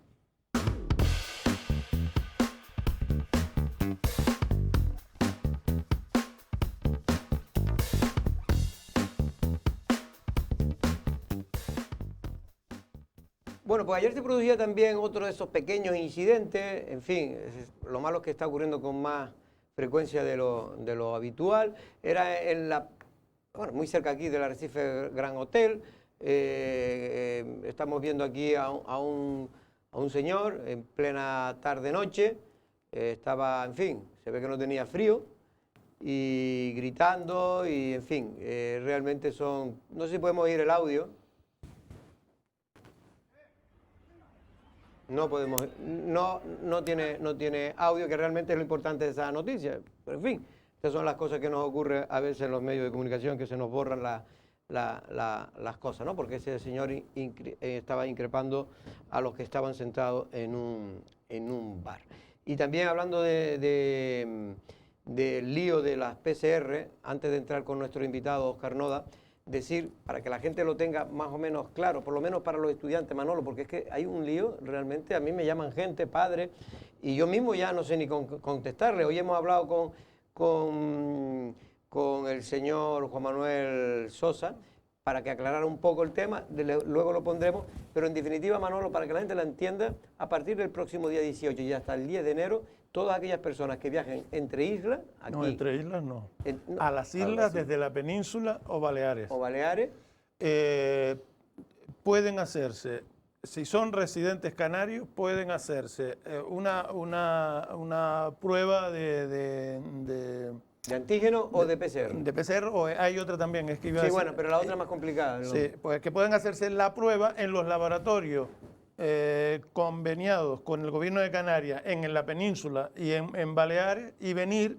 Bueno, pues ayer se producía también otro de esos pequeños incidentes, en fin, lo malo es que está ocurriendo con más frecuencia de lo habitual. Era muy cerca aquí del Arrecife Gran Hotel. Estamos viendo aquí a un señor en plena tarde-noche. Estaba, en fin, se ve que no tenía frío y gritando y, en fin, realmente son... No sé si podemos oír el audio. No podemos, no tiene audio, que realmente es lo importante de esa noticia. Pero en fin, estas son las cosas que nos ocurren a veces en los medios de comunicación, que se nos borran las cosas, ¿no? Porque ese señor estaba increpando a los que estaban sentados en un bar. Y también hablando del lío de las PCR, antes de entrar con nuestro invitado Oscar Noda, decir, para que la gente lo tenga más o menos claro, por lo menos para los estudiantes, Manolo, porque es que hay un lío, realmente a mí me llaman gente, padres, y yo mismo ya no sé ni contestarle. Hoy hemos hablado con el señor Juan Manuel Sosa, para que aclarara un poco el tema, luego lo pondremos, pero en definitiva, Manolo, para que la gente la entienda, a partir del próximo día 18 y hasta el 10 de enero, todas aquellas personas que viajen entre islas, aquí, No, entre islas no. no, A las islas desde la península o Baleares. o Baleares, Pueden hacerse, si son residentes canarios, pueden hacerse una prueba ¿de antígeno o de PCR? de PCR, o hay otra también, es que iba a Sí, decir- bueno, pero la otra es más complicada, ¿no? Sí, pues que pueden hacerse la prueba en los laboratorios conveniados con el gobierno de Canarias en la península y en Baleares y venir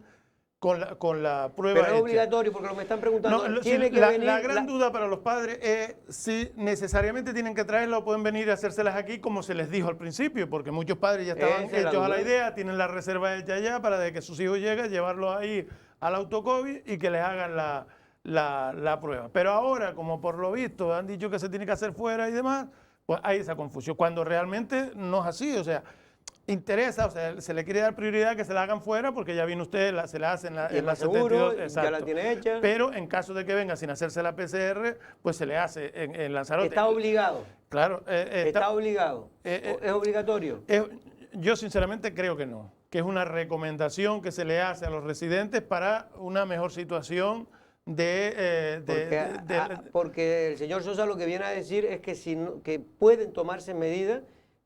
con la prueba Pero es hecha. obligatorio, porque lo que me están preguntando, No, tiene sí, que venir... la gran duda para los padres es si necesariamente tienen que traerla o pueden venir a hacérselas aquí, como se les dijo al principio, porque muchos padres ya estaban Esa es la hechos a la duda. idea, tienen la reserva hecha ya para de que sus hijos lleguen, llevarlos ahí al autocovid y que les hagan la prueba. Pero ahora, como por lo visto han dicho que se tiene que hacer fuera y demás, pues hay esa confusión, cuando realmente no es así, o sea, interesa, o sea, se le quiere dar prioridad que se la hagan fuera porque ya vino usted, se la hace en Y es la más seguro, 72, ya la exacto. tiene hecha. Pero en caso de que venga sin hacerse la PCR, pues se le hace en Lanzarote. Está obligado, Claro, está obligado, eh, es obligatorio. yo sinceramente creo que no, que es una recomendación que se le hace a los residentes para una mejor situación Porque el señor Sosa lo que viene a decir es que, que pueden tomarse medidas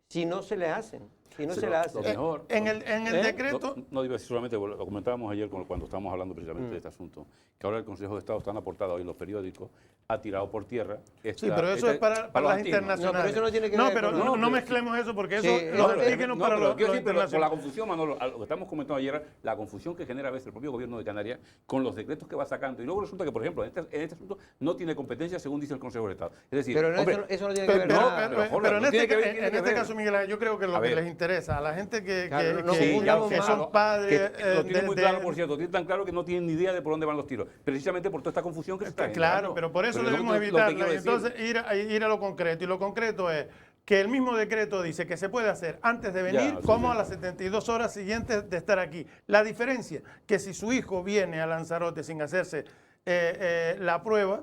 si no se les hacen. Si no Sí, se lo le hace. mejor- en el decreto. No digo solamente, lo comentábamos ayer cuando estábamos hablando precisamente de este asunto, que ahora el Consejo de Estado, tan aportado hoy en los periódicos, ha tirado por tierra. Sí, pero eso es para los las antígenos. internacionales. No, pero eso no tiene que No, ver pero con- no, No, no pero mezclemos eso porque Sí, eso, los pero- antígenos para pero los quiero decir, por la internacionales. confusión, Manolo, lo que estamos comentando ayer, la confusión que genera a veces el propio gobierno de Canarias con los decretos que va sacando. Y luego resulta que, por ejemplo, en este asunto no tiene competencia según dice el Consejo de Estado. Es decir, Pero hombre, eso no tiene que ver Pero, nada. pero, joder, pero en no este, tiene que ver, en tiene que este ver. caso, Miguel Ángel, yo creo que lo A que ver. les interesa a la gente Claro, no que confundamos más. son padres. que lo tienen muy de- claro, por cierto, tienen tan claro que no tienen ni idea de por dónde van los tiros. Precisamente por toda esta confusión que se está Claro, generando. pero por eso Pero es lo debemos que- lo que evitarla. quiero Y decir. entonces ir a lo concreto. Y lo concreto es que el mismo decreto dice que se puede hacer antes de venir Ya, sí, como sí. a las 72 horas siguientes de estar aquí. La diferencia que si su hijo viene a Lanzarote sin hacerse la prueba,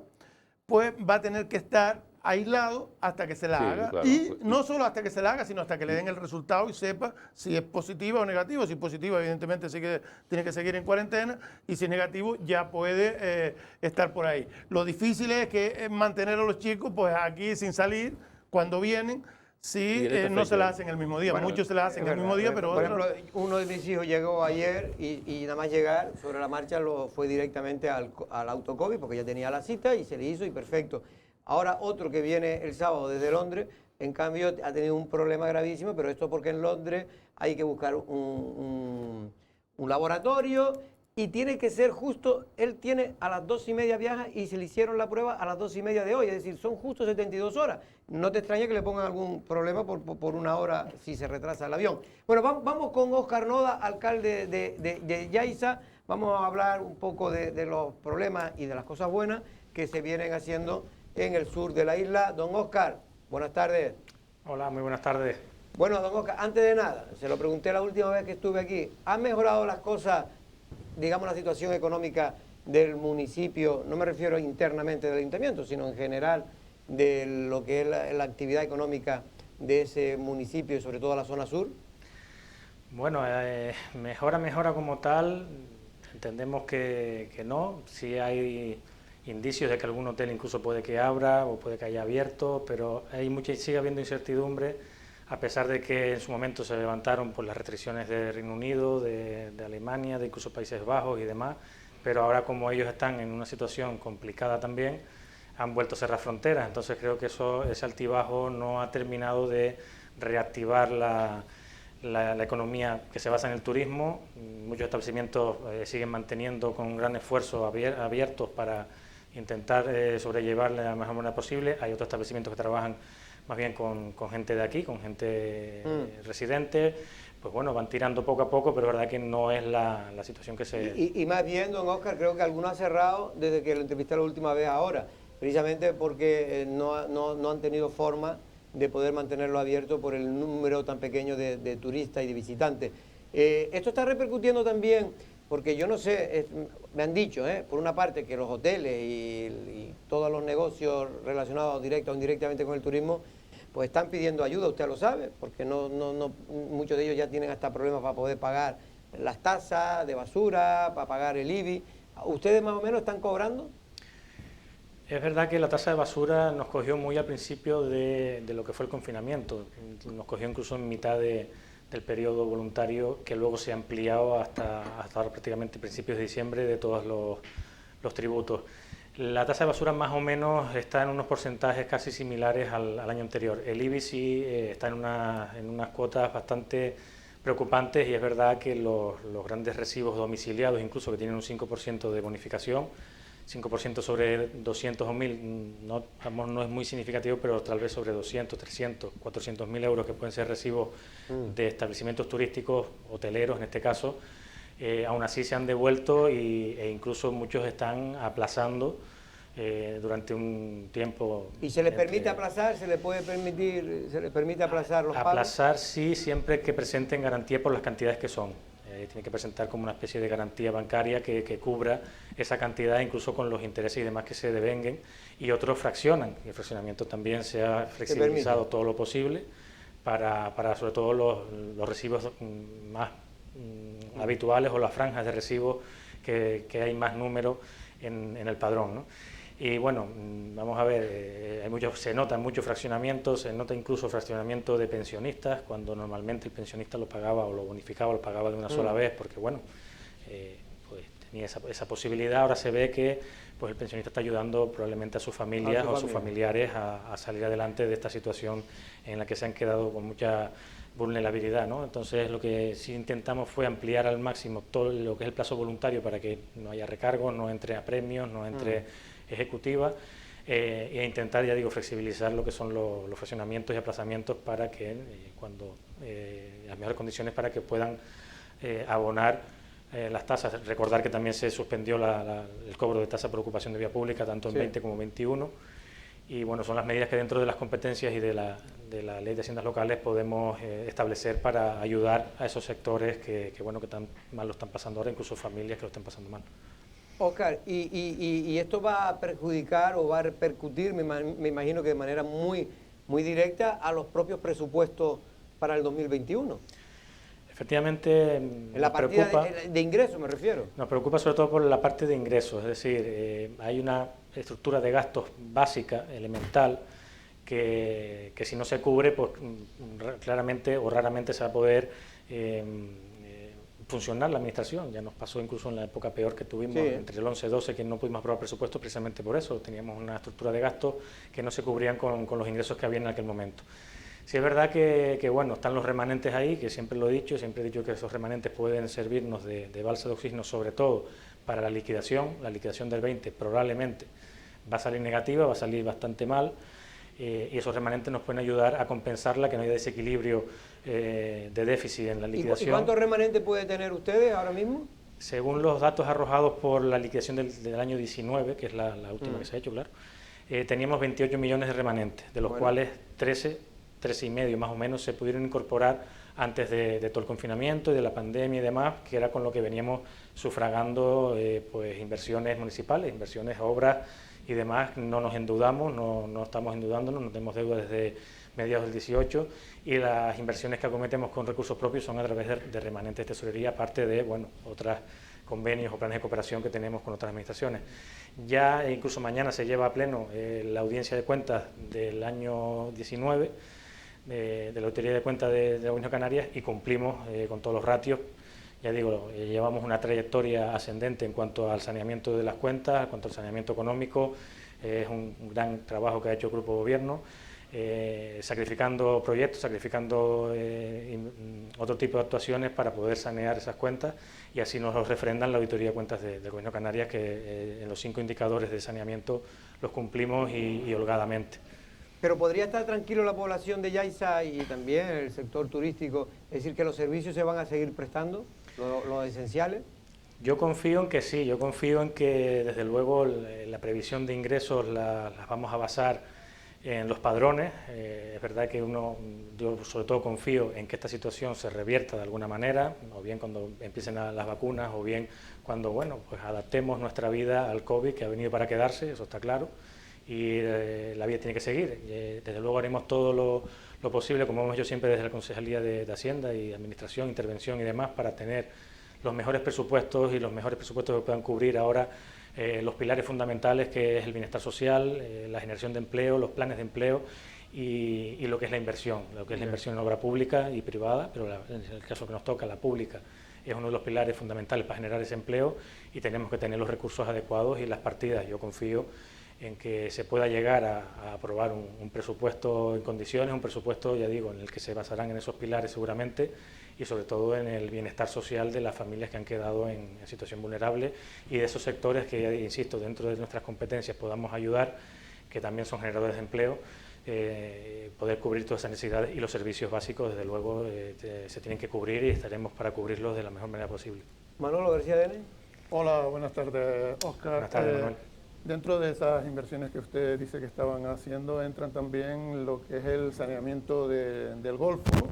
pues va a tener que estar aislado hasta que se la Sí, haga. claro. Y no solo hasta que se la haga, sino hasta que le den el resultado y sepa si es positiva o negativa. Si es positiva, evidentemente sí que tiene que seguir en cuarentena, y si es negativo, ya puede estar por ahí. Lo difícil es que mantener a los chicos pues aquí sin salir cuando vienen, si Y en esta no se fecha. la hacen el mismo día. Bueno, Muchos se la hacen es el mismo verdad, día, pero por otros... ejemplo, uno de mis hijos llegó ayer y nada más llegar sobre la marcha fue directamente al autocovid porque ya tenía la cita y se le hizo y perfecto. Ahora otro que viene el sábado desde Londres, en cambio ha tenido un problema gravísimo, pero esto porque en Londres hay que buscar un laboratorio y tiene que ser justo, él tiene a las 2:30 viaja y se le hicieron la prueba a las 2:30 de hoy, es decir, son justo 72 horas. No te extraña que le pongan algún problema por una hora si se retrasa el avión. Bueno, vamos con Óscar Noda, alcalde de Yaiza. Vamos a hablar un poco de los problemas y de las cosas buenas que se vienen haciendo en el sur de la isla. Don Óscar, buenas tardes. Hola, muy buenas tardes. Bueno, don Óscar, antes de nada, se lo pregunté la última vez que estuve aquí, ¿han mejorado las cosas, digamos, la situación económica del municipio? No me refiero internamente del ayuntamiento, sino en general de lo que es la actividad económica de ese municipio y sobre todo la zona sur. Bueno, mejora como tal, entendemos que no. Sí hay indicios de que algún hotel incluso puede que abra o puede que haya abierto, pero sigue habiendo incertidumbre, a pesar de que en su momento se levantaron por las restricciones de Reino Unido, de Alemania, de incluso Países Bajos y demás, pero ahora como ellos están en una situación complicada también, han vuelto a cerrar fronteras. Entonces creo que ese altibajo no ha terminado de reactivar la economía que se basa en el turismo. Muchos establecimientos siguen manteniendo con gran esfuerzo abiertos para intentar sobrellevarle de la mejor manera posible. Hay otros establecimientos que trabajan más bien con gente de aquí, con gente residente. Pues bueno, van tirando poco a poco, pero es verdad que no es la situación que se... Y más bien, don Óscar, creo que algunos han cerrado desde que lo entrevisté la última vez ahora, precisamente porque no han tenido forma de poder mantenerlo abierto por el número tan pequeño de turistas y de visitantes. Esto está repercutiendo también Porque yo no sé, me han dicho, por una parte, que los hoteles y todos los negocios relacionados directa o indirectamente con el turismo, pues están pidiendo ayuda, usted lo sabe, porque muchos de ellos ya tienen hasta problemas para poder pagar las tasas de basura, para pagar el IBI. ¿Ustedes más o menos están cobrando? Es verdad que la tasa de basura nos cogió muy al principio de lo que fue el confinamiento, nos cogió incluso en mitad del periodo voluntario, que luego se ha ampliado hasta ahora prácticamente principios de diciembre de todos los tributos. La tasa de basura más o menos está en unos porcentajes casi similares al año anterior. El IBI sí está en unas cuotas bastante preocupantes, y es verdad que los grandes recibos domiciliados, incluso que tienen un 5% de bonificación, 5% sobre 200 o 1.000, no es muy significativo, pero tal vez sobre 200, 300, 400.000 euros, que pueden ser recibos de establecimientos turísticos, hoteleros en este caso, aún así se han devuelto e incluso muchos están aplazando durante un tiempo. ¿Y se les permite aplazar? ¿Se les permite aplazar los pagos? Aplazar sí, siempre que presenten garantía por las cantidades que son. Tiene que presentar como una especie de garantía bancaria que cubra esa cantidad, incluso con los intereses y demás que se devenguen, y otros fraccionan. Y el fraccionamiento también se ha flexibilizado todo lo posible para sobre todo los recibos más habituales, o las franjas de recibos que hay más número en el padrón, ¿no? Y bueno, vamos a ver, se notan muchos fraccionamientos, se nota incluso fraccionamiento de pensionistas, cuando normalmente el pensionista lo pagaba o lo bonificaba, lo pagaba de una sola vez, porque bueno, pues tenía esa posibilidad. Ahora se ve que pues el pensionista está ayudando probablemente a sus familias o a sus familiares a salir adelante de esta situación en la que se han quedado con mucha vulnerabilidad, ¿no? Entonces lo que sí intentamos fue ampliar al máximo todo lo que es el plazo voluntario, para que no haya recargos, no entre a premios, no entre ejecutiva, e intentar, ya digo, flexibilizar lo que son los fraccionamientos y aplazamientos, para que las mejores condiciones para que puedan abonar las tasas. Recordar que también se suspendió el cobro de tasa por ocupación de vía pública, tanto en 20 como 21, y bueno, son las medidas que dentro de las competencias y de la Ley de Haciendas Locales podemos establecer para ayudar a esos sectores que tan mal lo están pasando ahora, incluso familias que lo están pasando mal. Óscar, ¿y esto va a perjudicar o va a repercutir, me imagino que de manera muy, muy directa, a los propios presupuestos para el 2021? Efectivamente, en la partida de ingresos me refiero. Nos preocupa sobre todo por la parte de ingresos, es decir, hay una estructura de gastos básica, elemental, que si no se cubre, pues claramente o raramente se va a poder funcionar la administración. Ya nos pasó incluso en la época peor que tuvimos, entre el 11 y 12, que no pudimos aprobar presupuestos precisamente por eso. Teníamos una estructura de gastos que no se cubrían con los ingresos que había en aquel momento. Sí es verdad que bueno, están los remanentes ahí, que siempre lo he dicho que esos remanentes pueden servirnos de balsa de oxígeno, sobre todo para la liquidación del 20 probablemente va a salir negativa, va a salir bastante mal, y esos remanentes nos pueden ayudar a compensarla, que no haya desequilibrio de déficit en la liquidación. ¿Y cuántos remanentes puede tener ustedes ahora mismo? Según los datos arrojados por la liquidación del año 19, que es la última que se ha hecho, claro, teníamos 28 millones de remanentes, de los cuales 13,5 más o menos se pudieron incorporar antes de todo el confinamiento y de la pandemia y demás, que era con lo que veníamos sufragando pues inversiones municipales, inversiones, obras y demás. No nos endeudamos, no estamos endeudándonos, no tenemos deuda desde mediados del 18, y las inversiones que acometemos con recursos propios son a través de remanentes de tesorería, aparte de otros convenios o planes de cooperación que tenemos con otras administraciones. Ya incluso mañana se lleva a pleno la audiencia de cuentas del año 19, de la Auditoría de Cuentas de la Gobierno de Canarias, y cumplimos con todos los ratios. Ya digo, llevamos una trayectoria ascendente en cuanto al saneamiento de las cuentas, en cuanto al saneamiento económico. Es un gran trabajo que ha hecho el Grupo de Gobierno, sacrificando proyectos, sacrificando otro tipo de actuaciones para poder sanear esas cuentas, y así nos lo refrendan la Auditoría de Cuentas del Gobierno de Canarias, que en los 5 indicadores de saneamiento los cumplimos y holgadamente. Pero ¿podría estar tranquilo la población de Yaiza y también el sector turístico? Es decir, que los servicios se van a seguir prestando, los esenciales. Yo confío en que sí, yo confío en que desde luego la previsión de ingresos las vamos a basar en los padrones. Es verdad que yo sobre todo confío en que esta situación se revierta de alguna manera, o bien cuando empiecen las vacunas, o bien cuando, bueno, pues adaptemos nuestra vida al COVID, que ha venido para quedarse, eso está claro, y la vida tiene que seguir. Desde luego haremos todo lo posible, como hemos hecho siempre desde la Concejalía de Hacienda y Administración, Intervención y demás, para tener los mejores presupuestos y los mejores presupuestos que puedan cubrir ahora los pilares fundamentales, que es el bienestar social, la generación de empleo, los planes de empleo y lo que es la inversión, en obra pública y privada, pero en el caso que nos toca, la pública es uno de los pilares fundamentales para generar ese empleo, y tenemos que tener los recursos adecuados y las partidas. Yo confío en que se pueda llegar a aprobar un presupuesto en condiciones, un presupuesto, ya digo, en el que se basarán en esos pilares seguramente, y sobre todo en el bienestar social de las familias que han quedado en situación vulnerable, y de esos sectores que, ya insisto, dentro de nuestras competencias podamos ayudar, que también son generadores de empleo, poder cubrir todas esas necesidades, y los servicios básicos, desde luego, se tienen que cubrir, y estaremos para cubrirlos de la mejor manera posible. Manolo García Dene. Hola, buenas tardes, Óscar. Buenas tardes, Manuel. Dentro de esas inversiones que usted dice que estaban haciendo, entran también lo que es el saneamiento del Golfo,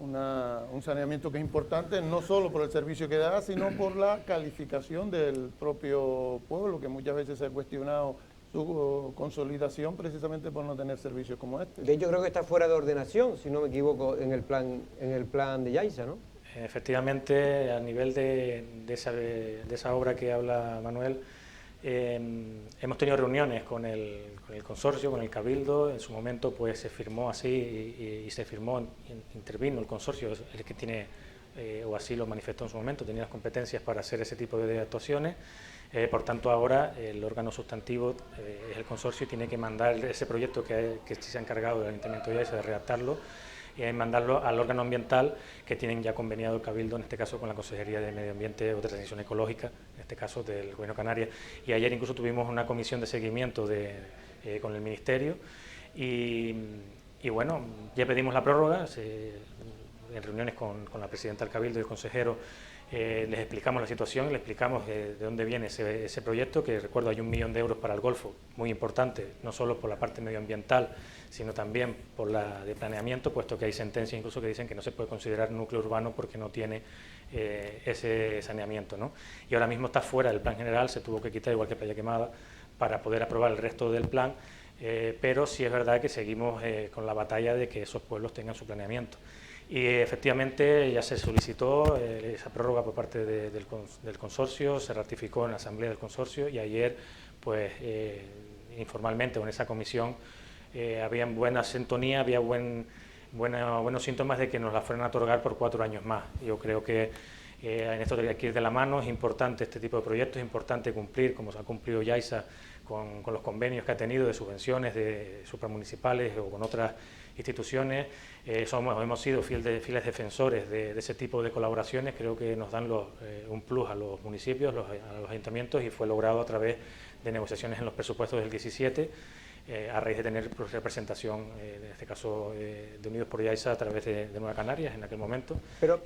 un saneamiento que es importante no solo por el servicio que da, sino por la calificación del propio pueblo, que muchas veces se ha cuestionado su consolidación precisamente por no tener servicios como este. De hecho, creo que está fuera de ordenación, si no me equivoco, en el plan de Yaiza, ¿no? Efectivamente, a nivel de esa obra que habla Manuel, hemos tenido reuniones con el consorcio, con el Cabildo. En su momento pues se firmó así y se firmó, intervino el consorcio, el que tiene, o así lo manifestó en su momento, tenía las competencias para hacer ese tipo de actuaciones. Por tanto, ahora el órgano sustantivo es el consorcio, y tiene que mandar ese proyecto que se ha encargado del Ayuntamiento de Yaiza de redactarlo, y mandarlo al órgano ambiental, que tienen ya conveniado el Cabildo, en este caso con la Consejería de Medio Ambiente o de Transición Ecológica, en este caso del Gobierno de Canarias. Y ayer incluso tuvimos una comisión de seguimiento con el Ministerio, y bueno, ya pedimos la prórroga, en reuniones con la presidenta del Cabildo y el consejero. Les explicamos la situación, les explicamos de dónde viene ese proyecto, que recuerdo hay 1 millón de euros para el Golfo, muy importante, no solo por la parte medioambiental, sino también por la de planeamiento, puesto que hay sentencias incluso que dicen que no se puede considerar núcleo urbano porque no tiene ese saneamiento, ¿no? Y ahora mismo está fuera del plan general, se tuvo que quitar, igual que Playa Quemada, para poder aprobar el resto del plan, pero sí es verdad que seguimos con la batalla de que esos pueblos tengan su planeamiento. Y efectivamente ya se solicitó esa prórroga por parte del consorcio, se ratificó en la asamblea del consorcio, y ayer, pues informalmente, en esa comisión, había buena sintonía, había buenos síntomas de que nos la fueran a otorgar por 4 años más. Yo creo que en esto hay que ir de la mano. Es importante este tipo de proyectos, es importante cumplir, como se ha cumplido Yaiza, con los convenios que ha tenido de subvenciones de supramunicipales o con otras instituciones. Hemos sido fieles defensores de ese tipo de colaboraciones. Creo que nos dan un plus a los municipios, a los ayuntamientos, y fue logrado a través de negociaciones en los presupuestos del 17, a raíz de tener representación, en este caso de Unidos por Yaiza, a través de Nueva Canarias en aquel momento,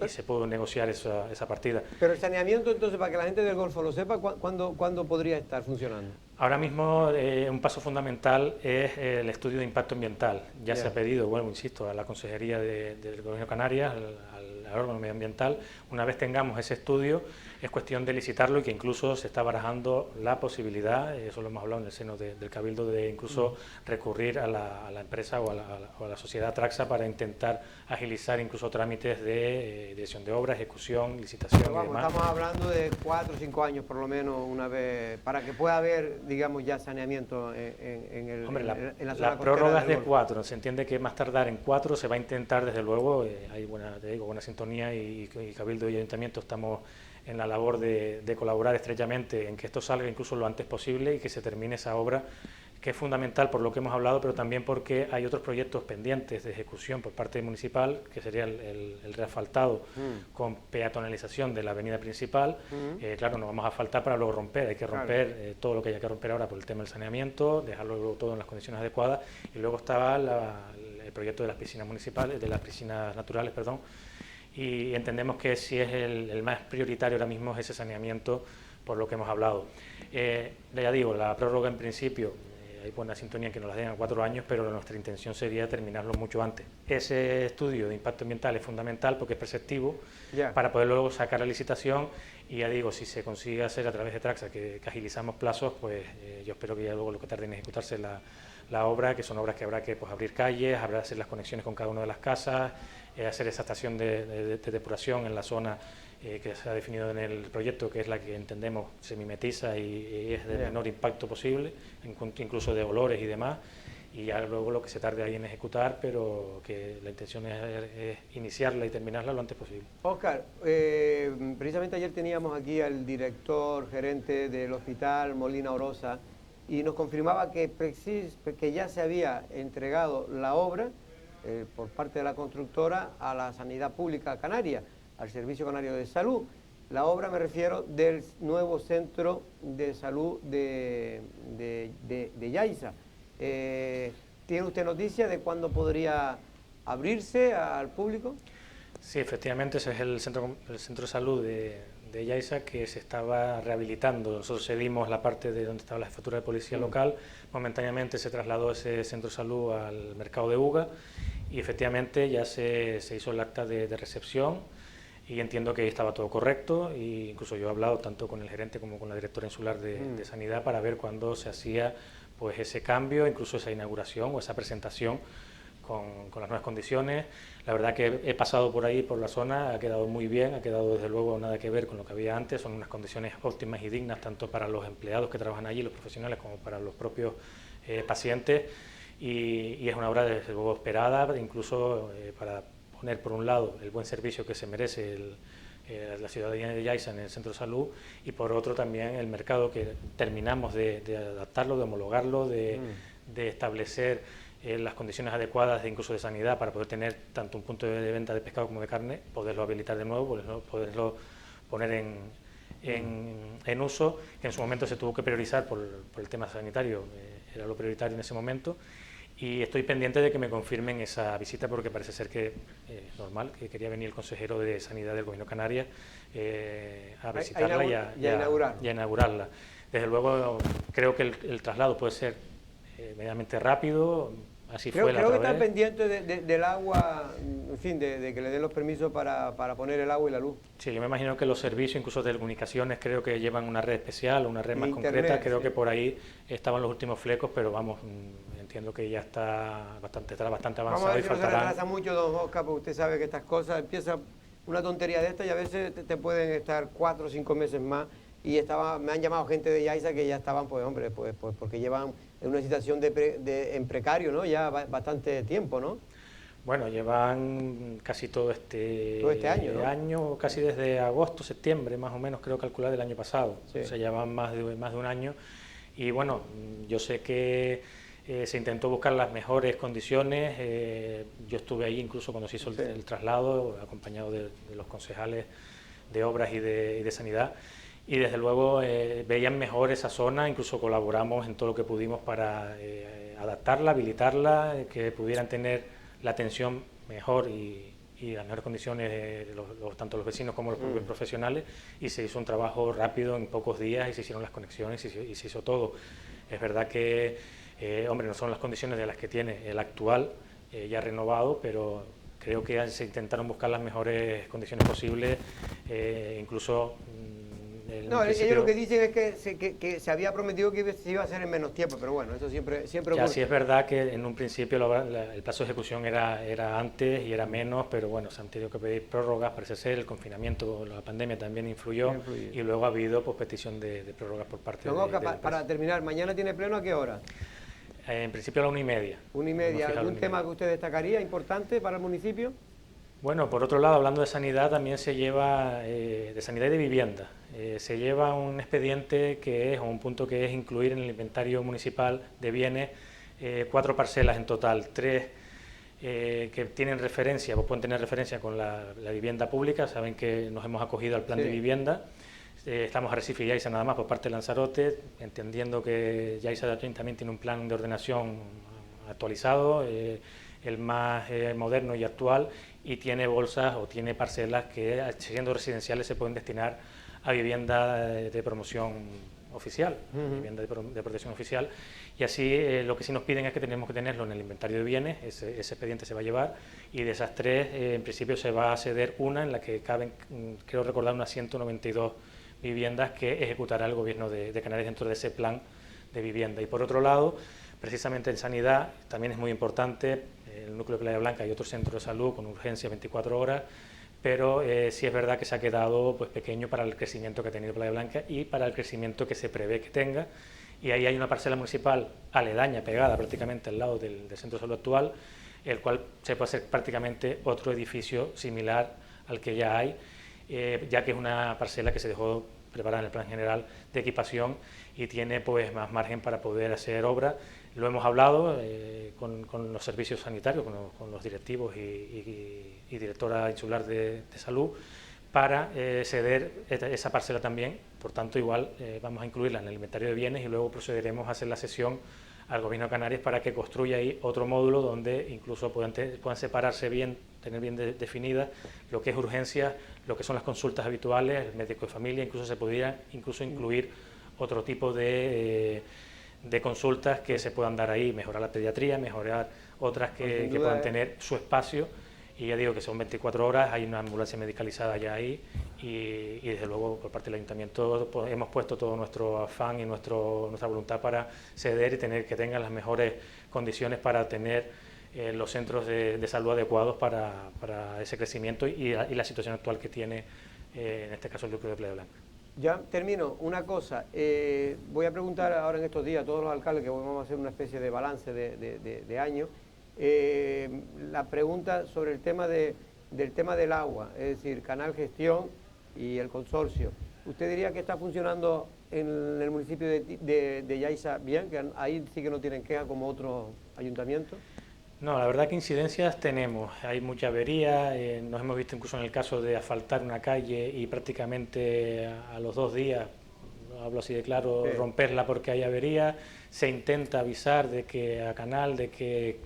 y se pudo negociar esa partida. Pero el saneamiento, entonces, para que la gente del Golfo lo sepa, ¿cuándo podría estar funcionando? Ahora mismo un paso fundamental es el estudio de impacto ambiental. Ya se ha pedido, bueno, insisto, a la Consejería del Gobierno de Canarias, al órgano medioambiental. Una vez tengamos ese estudio, es cuestión de licitarlo, y que incluso se está barajando la posibilidad, eso lo hemos hablado en el seno del Cabildo, de incluso recurrir a la empresa o a la sociedad Traxa para intentar agilizar incluso trámites de dirección de obra, ejecución, licitación y demás. Estamos hablando de 4 o 5 años por lo menos, una vez, para que pueda haber, digamos, ya saneamiento en la zona. La prórroga es de 4, se entiende que más tardar en 4 se va a intentar, desde luego. Hay buena sintonía, y Cabildo y Ayuntamiento estamos en la labor de colaborar estrechamente en que esto salga incluso lo antes posible y que se termine esa obra, que es fundamental por lo que hemos hablado, pero también porque hay otros proyectos pendientes de ejecución por parte municipal, que sería el reasfaltado con peatonalización de la avenida principal. Claro, no vamos a faltar para luego romper, hay que romper todo lo que haya que romper ahora por el tema del saneamiento, dejarlo luego todo en las condiciones adecuadas, y luego estaba el proyecto de las piscinas municipales, de las piscinas naturales, perdón, y entendemos que si es el más prioritario ahora mismo es ese saneamiento, por lo que hemos hablado. Ya digo, la prórroga en principio hay buena sintonía en que nos las den a 4 años, pero nuestra intención sería terminarlo mucho antes. Ese estudio de impacto ambiental es fundamental porque es preceptivo para poder luego sacar la licitación, y ya digo, si se consigue hacer a través de Traxa, que agilizamos plazos, pues yo espero que ya luego lo que tarde en ejecutarse la obra, que son obras que habrá que pues, abrir calles, habrá que hacer las conexiones con cada una de las casas, hacer esa estación de depuración en la zona que se ha definido en el proyecto, que es la que entendemos se mimetiza y es de menor impacto posible, incluso de olores y demás, y ya luego lo que se tarde ahí en ejecutar, pero que la intención es iniciarla y terminarla lo antes posible. Óscar, precisamente ayer teníamos aquí al director gerente del hospital Molina Orosa y nos confirmaba que ya se había entregado la obra por parte de la constructora a la sanidad pública canaria, al Servicio Canario de Salud. La obra, me refiero, del nuevo centro de salud de Yaiza. ¿Tiene usted noticia de cuándo podría abrirse al público? Sí, efectivamente, ese es el centro de salud de Yaiza, que se estaba rehabilitando. Nosotros cedimos la parte de donde estaba la jefatura de policía local, momentáneamente se trasladó ese centro de salud al mercado de Uga y efectivamente ya se hizo el acta de recepción y entiendo que ahí estaba todo correcto, e incluso yo he hablado tanto con el gerente como con la directora insular de Sanidad para ver cuándo se hacía pues ese cambio, incluso esa inauguración o esa presentación con las nuevas condiciones. La verdad que he pasado por ahí, por la zona, ha quedado muy bien, ha quedado desde luego nada que ver con lo que había antes, son unas condiciones óptimas y dignas tanto para los empleados que trabajan allí, los profesionales, como para los propios pacientes, y es una obra desde luego esperada, incluso para poner por un lado el buen servicio que se merece la ciudadanía de Yaiza en el centro de salud, y por otro también el mercado, que terminamos de adaptarlo, de homologarlo, de establecer las condiciones adecuadas incluso de sanidad para poder tener tanto un punto de venta de pescado como de carne, poderlo habilitar de nuevo, poderlo poner en uso, que en su momento se tuvo que priorizar por el tema sanitario, era lo prioritario en ese momento. Y estoy pendiente de que me confirmen esa visita, porque parece ser que es normal, que quería venir el consejero de Sanidad del Gobierno de Canarias a visitarla y a inaugurarla. Desde luego, creo que el traslado puede ser medianamente rápido, así fue la otra vez. Creo que están pendientes del agua, en fin, de que le den los permisos para poner el agua y la luz. Sí, yo me imagino que los servicios, incluso de telecomunicaciones, creo que llevan una red especial, una red más concreta. Creo que por ahí estaban los últimos flecos, pero vamos, entiendo que ya estará bastante avanzado. Vamos a ver y si no se faltarán... retrasa mucho, don Óscar, porque usted sabe que estas cosas empiezan una tontería de esta y a veces te pueden estar 4 o 5 meses más. Y me han llamado gente de Yaiza que ya estaban, pues hombre, pues porque llevan en una situación en precario, ¿no? Ya bastante tiempo, ¿no? Bueno, llevan casi todo este año, ¿no? Casi desde agosto, septiembre, más o menos, creo calcular, del año pasado. Sí. O sea, llevan más de un año. Y bueno, yo sé que se intentó buscar las mejores condiciones. Yo estuve ahí incluso cuando se hizo el traslado, acompañado de los concejales de Obras y de Sanidad. Y desde luego veían mejor esa zona, incluso colaboramos en todo lo que pudimos para adaptarla, habilitarla, que pudieran tener la atención mejor y las mejores condiciones tanto los vecinos como los propios profesionales, y se hizo un trabajo rápido en pocos días y se hicieron las conexiones y se hizo todo. Es verdad que, hombre, no son las condiciones de las que tiene el actual, ya renovado, pero creo que se intentaron buscar las mejores condiciones posibles, incluso... No, ellos lo que dicen es que se había prometido que se iba a hacer en menos tiempo, pero bueno, eso siempre ocurre. Ya, sí es verdad que en un principio el plazo de ejecución era antes y era menos, pero bueno, se han tenido que pedir prórrogas, parece ser, el confinamiento, la pandemia también influyó. Y luego ha habido pues, petición de prórrogas por parte de para terminar, ¿mañana tiene pleno a qué hora? En principio a la 1:30. 1:30. ¿Algún tema que usted destacaría importante para el municipio? Bueno, por otro lado, hablando de sanidad, también se lleva, de sanidad y de vivienda, se lleva un expediente o un punto que es incluir en el inventario municipal de bienes 4 parcelas en total, 3 que tienen referencia, o pueden tener referencia con la vivienda pública. Saben que nos hemos acogido al plan de vivienda. Estamos a Arrecife y Yaiza nada más por parte de Lanzarote, entendiendo que Yaiza también tiene un plan de ordenación actualizado, el más moderno y actual, y tiene bolsas o tiene parcelas que, siendo residenciales, se pueden destinar a vivienda de promoción oficial, vivienda de protección oficial, y así lo que sí nos piden es que tenemos que tenerlo en el inventario de bienes, ese expediente se va a llevar, y de esas 3, en principio se va a ceder una en la que caben, creo recordar, unas 192 viviendas que ejecutará el Gobierno de Canarias dentro de ese plan de vivienda. Y por otro lado, precisamente en sanidad, también es muy importante el núcleo de Playa Blanca y otros centros de salud con urgencias 24 horas, pero sí es verdad que se ha quedado pues, pequeño para el crecimiento que ha tenido Playa Blanca y para el crecimiento que se prevé que tenga. Y ahí hay una parcela municipal aledaña, pegada prácticamente al lado del centro de salud actual, el cual se puede hacer prácticamente otro edificio similar al que ya hay, ya que es una parcela que se dejó preparada en el plan general de equipación y tiene pues más margen para poder hacer obra. Lo hemos hablado con los servicios sanitarios, con los directivos y directora insular de salud, para ceder esa parcela también. Por tanto, igual vamos a incluirla en el inventario de bienes y luego procederemos a hacer la cesión al Gobierno de Canarias para que construya ahí otro módulo donde incluso puedan separarse bien, tener bien definidas lo que es urgencia, lo que son las consultas habituales, el médico de familia, incluso se podría incluir otro tipo de consultas que se puedan dar ahí, mejorar la pediatría, mejorar otras que puedan tener su espacio. Y ya digo que son 24 horas, hay una ambulancia medicalizada ya ahí y desde luego por parte del Ayuntamiento pues, hemos puesto todo nuestro afán y nuestra voluntad para ceder y que tengan las mejores condiciones para tener los centros de salud adecuados para ese crecimiento y la situación actual que tiene en este caso el núcleo de Playa Blanca. Ya termino. Una cosa, voy a preguntar ahora en estos días a todos los alcaldes que vamos a hacer una especie de balance de año. La pregunta sobre el tema del agua, es decir, Canal Gestión y el consorcio. ¿Usted diría que está funcionando en el municipio de Yaiza bien? Que ahí sí que no tienen queja como otros ayuntamientos. No, la verdad que incidencias tenemos, hay mucha avería, nos hemos visto incluso en el caso de asfaltar una calle y prácticamente a los 2 días, hablo así de claro, romperla porque hay avería, se intenta avisar de que a Canal, de que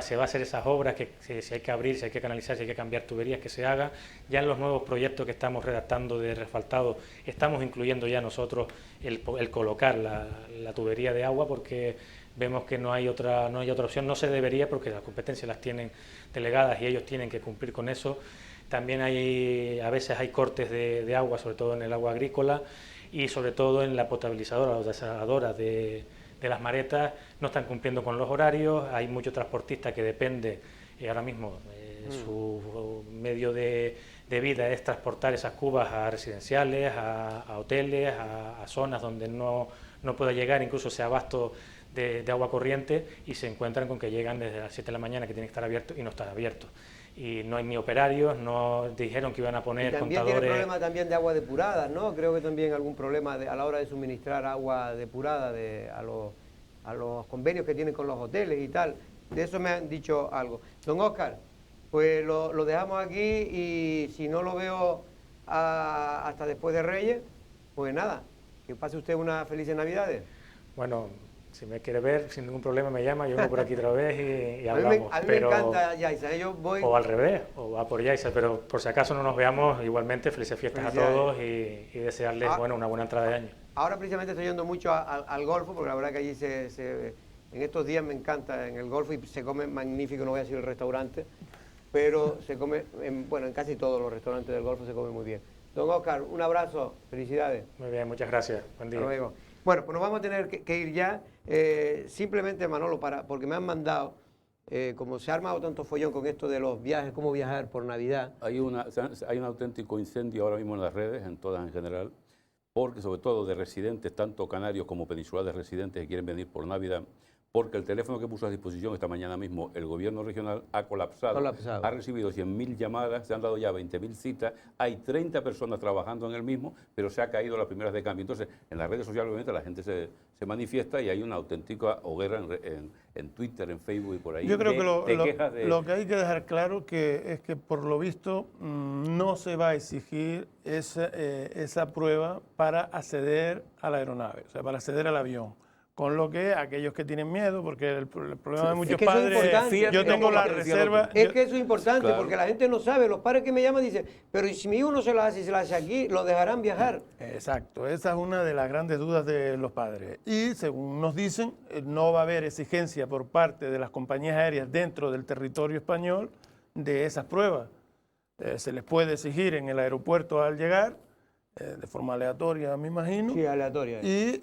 se va a hacer esas obras, que si hay que abrir, si hay que canalizar, si hay que cambiar tuberías, que se haga. Ya en los nuevos proyectos que estamos redactando de reasfaltado, estamos incluyendo ya nosotros el colocar la tubería de agua porque vemos que no hay otra opción, no se debería porque las competencias las tienen delegadas y ellos tienen que cumplir con eso. También a veces hay cortes de agua, sobre todo en el agua agrícola y sobre todo en la potabilizadora o desaladora de las maretas, no están cumpliendo con los horarios, hay muchos transportistas que depende ahora mismo su medio de vida es transportar esas cubas a residenciales, a hoteles, a zonas donde no pueda llegar incluso ese abasto de agua corriente y se encuentran con que llegan desde las 7 de la mañana que tiene que estar abierto y no está abierto. Y no hay ni operarios, no dijeron que iban a poner también contadores. Tiene problema también de agua depurada, ¿no? Creo que también algún problema a la hora de suministrar agua depurada a los convenios que tienen con los hoteles y tal. De eso me han dicho algo. Don Óscar, pues lo dejamos aquí y si no lo veo hasta después de Reyes, pues nada, que pase usted unas felices Navidades. Bueno, si me quiere ver, sin ningún problema me llama, yo vengo por aquí otra vez y hablamos. A mí me encanta Yaiza, yo voy... O al revés, o va por Yaiza, pero por si acaso no nos veamos, igualmente felices fiestas a todos y desearles una buena entrada de año. Ahora precisamente estoy yendo mucho al Golfo, porque la verdad que allí en estos días me encanta en el Golfo y se come magnífico, no voy a decir el restaurante, pero se come, en casi todos los restaurantes del Golfo se come muy bien. Don Óscar, un abrazo, felicidades. Muy bien, muchas gracias, buen día. Hasta luego. Bueno, pues nos vamos a tener que ir ya, simplemente Manolo, porque me han mandado, como se ha armado tanto follón con esto de los viajes, cómo viajar por Navidad. Hay un auténtico incendio ahora mismo en las redes, en todas en general, porque sobre todo de residentes, tanto canarios como peninsulares residentes que quieren venir por Navidad, porque el teléfono que puso a disposición esta mañana mismo el gobierno regional ha colapsado. Ha recibido 100.000 llamadas, se han dado ya 20.000 citas, hay 30 personas trabajando en el mismo, pero se ha caído las primeras de cambio. Entonces, en las redes sociales obviamente la gente se manifiesta y hay una auténtica hoguera en Twitter, en Facebook y por ahí. Yo creo que lo que hay que dejar claro es que por lo visto no se va a exigir esa prueba para acceder a la aeronave, o sea, para acceder al avión. Con lo que aquellos que tienen miedo, porque el problema de muchos que eso es padres, importante, yo tengo la reserva. Es que eso es importante, Claro. porque la gente no sabe. Los padres que me llaman dicen, pero ¿y si mi hijo no se la hace y se la hace aquí, lo dejarán viajar? Exacto, esa es una de las grandes dudas de los padres. Y según nos dicen, no va a haber exigencia por parte de las compañías aéreas dentro del territorio español de esas pruebas. Se les puede exigir en el aeropuerto al llegar, de forma aleatoria, me imagino. Sí, aleatoria. Y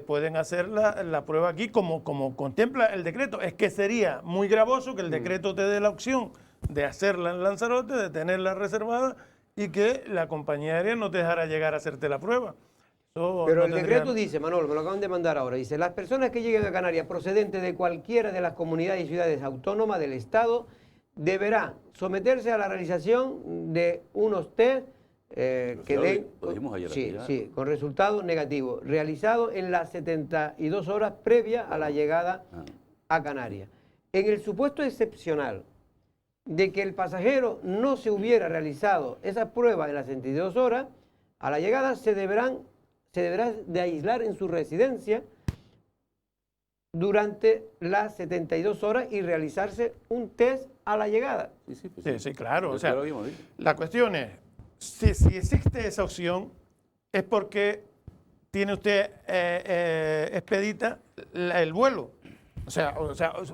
pueden hacer la prueba aquí como contempla el decreto. Es que sería muy gravoso que el decreto te dé la opción de hacerla en Lanzarote, de tenerla reservada y que la compañía aérea no te dejara llegar a hacerte la prueba. Eso Pero no el tendría- decreto dice, Manolo, me lo acaban de mandar ahora, dice, las personas que lleguen a Canarias procedentes de cualquiera de las comunidades y ciudades autónomas del Estado deberán someterse a la realización de unos test que ya den, lo dijimos ayer sí, aquí, ya. sí, con resultados negativos, realizados en las 72 horas previas a la llegada a Canarias. En el supuesto excepcional de que el pasajero no se hubiera realizado esa prueba en las 72 horas, a la llegada se deberá de aislar en su residencia durante las 72 horas y realizarse un test a la llegada. Sí, sí, pues Sí, sí, claro. Ya O sea, lo habíamos dicho. la cuestión es, si existe esa opción, es porque tiene usted expedita el vuelo. O sea,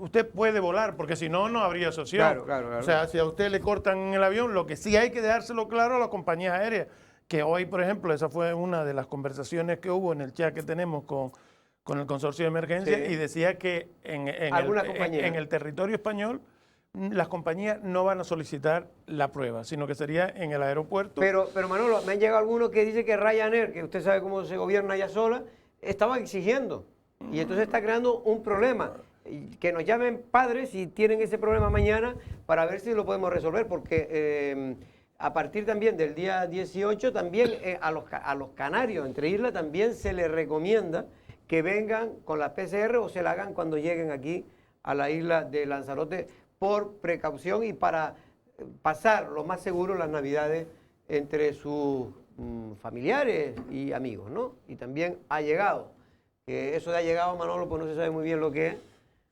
usted puede volar, porque si no, no habría esa opción. Claro, claro, claro. O sea, si a usted le cortan el avión, lo que sí hay que dejárselo claro a las compañías aéreas, que hoy, por ejemplo, esa fue una de las conversaciones que hubo en el chat que tenemos con el consorcio de emergencia, Sí. y decía que Algunas compañías. en el territorio español las compañías no van a solicitar la prueba, sino que sería en el aeropuerto. Pero Manolo, me han llegado algunos que dicen que Ryanair, que usted sabe cómo se gobierna allá sola, estaba exigiendo. Y entonces está creando un problema. Y que nos llamen padres si tienen ese problema mañana para ver si lo podemos resolver, porque a partir también del día 18, también a los canarios entre islas también se les recomienda que vengan con la PCR o se la hagan cuando lleguen aquí a la isla de Lanzarote por precaución y para pasar lo más seguro las Navidades entre sus familiares y amigos, ¿no? Y también allegados. Que eso de allegado, Manolo, pues no se sabe muy bien lo que es.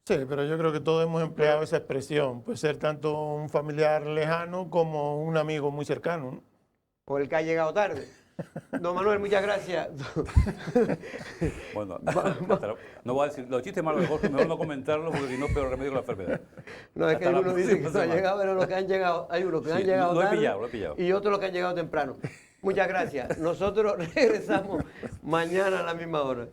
Sí, pero yo creo que todos hemos empleado esa expresión. Puede ser tanto un familiar lejano como un amigo muy cercano, ¿no? O el que ha llegado tarde. Don Manuel, muchas gracias. Bueno, no voy a decir, los chistes malos de Jorge, mejor no comentarlos porque si no, peor remedio con la enfermedad. No, es que Hasta la uno dice que próxima no ha semana. llegado, pero los que han llegado, hay unos que Sí, han llegado lo he tarde pillado, lo he pillado. y otros los que han llegado temprano. Muchas gracias. Nosotros regresamos mañana a la misma hora.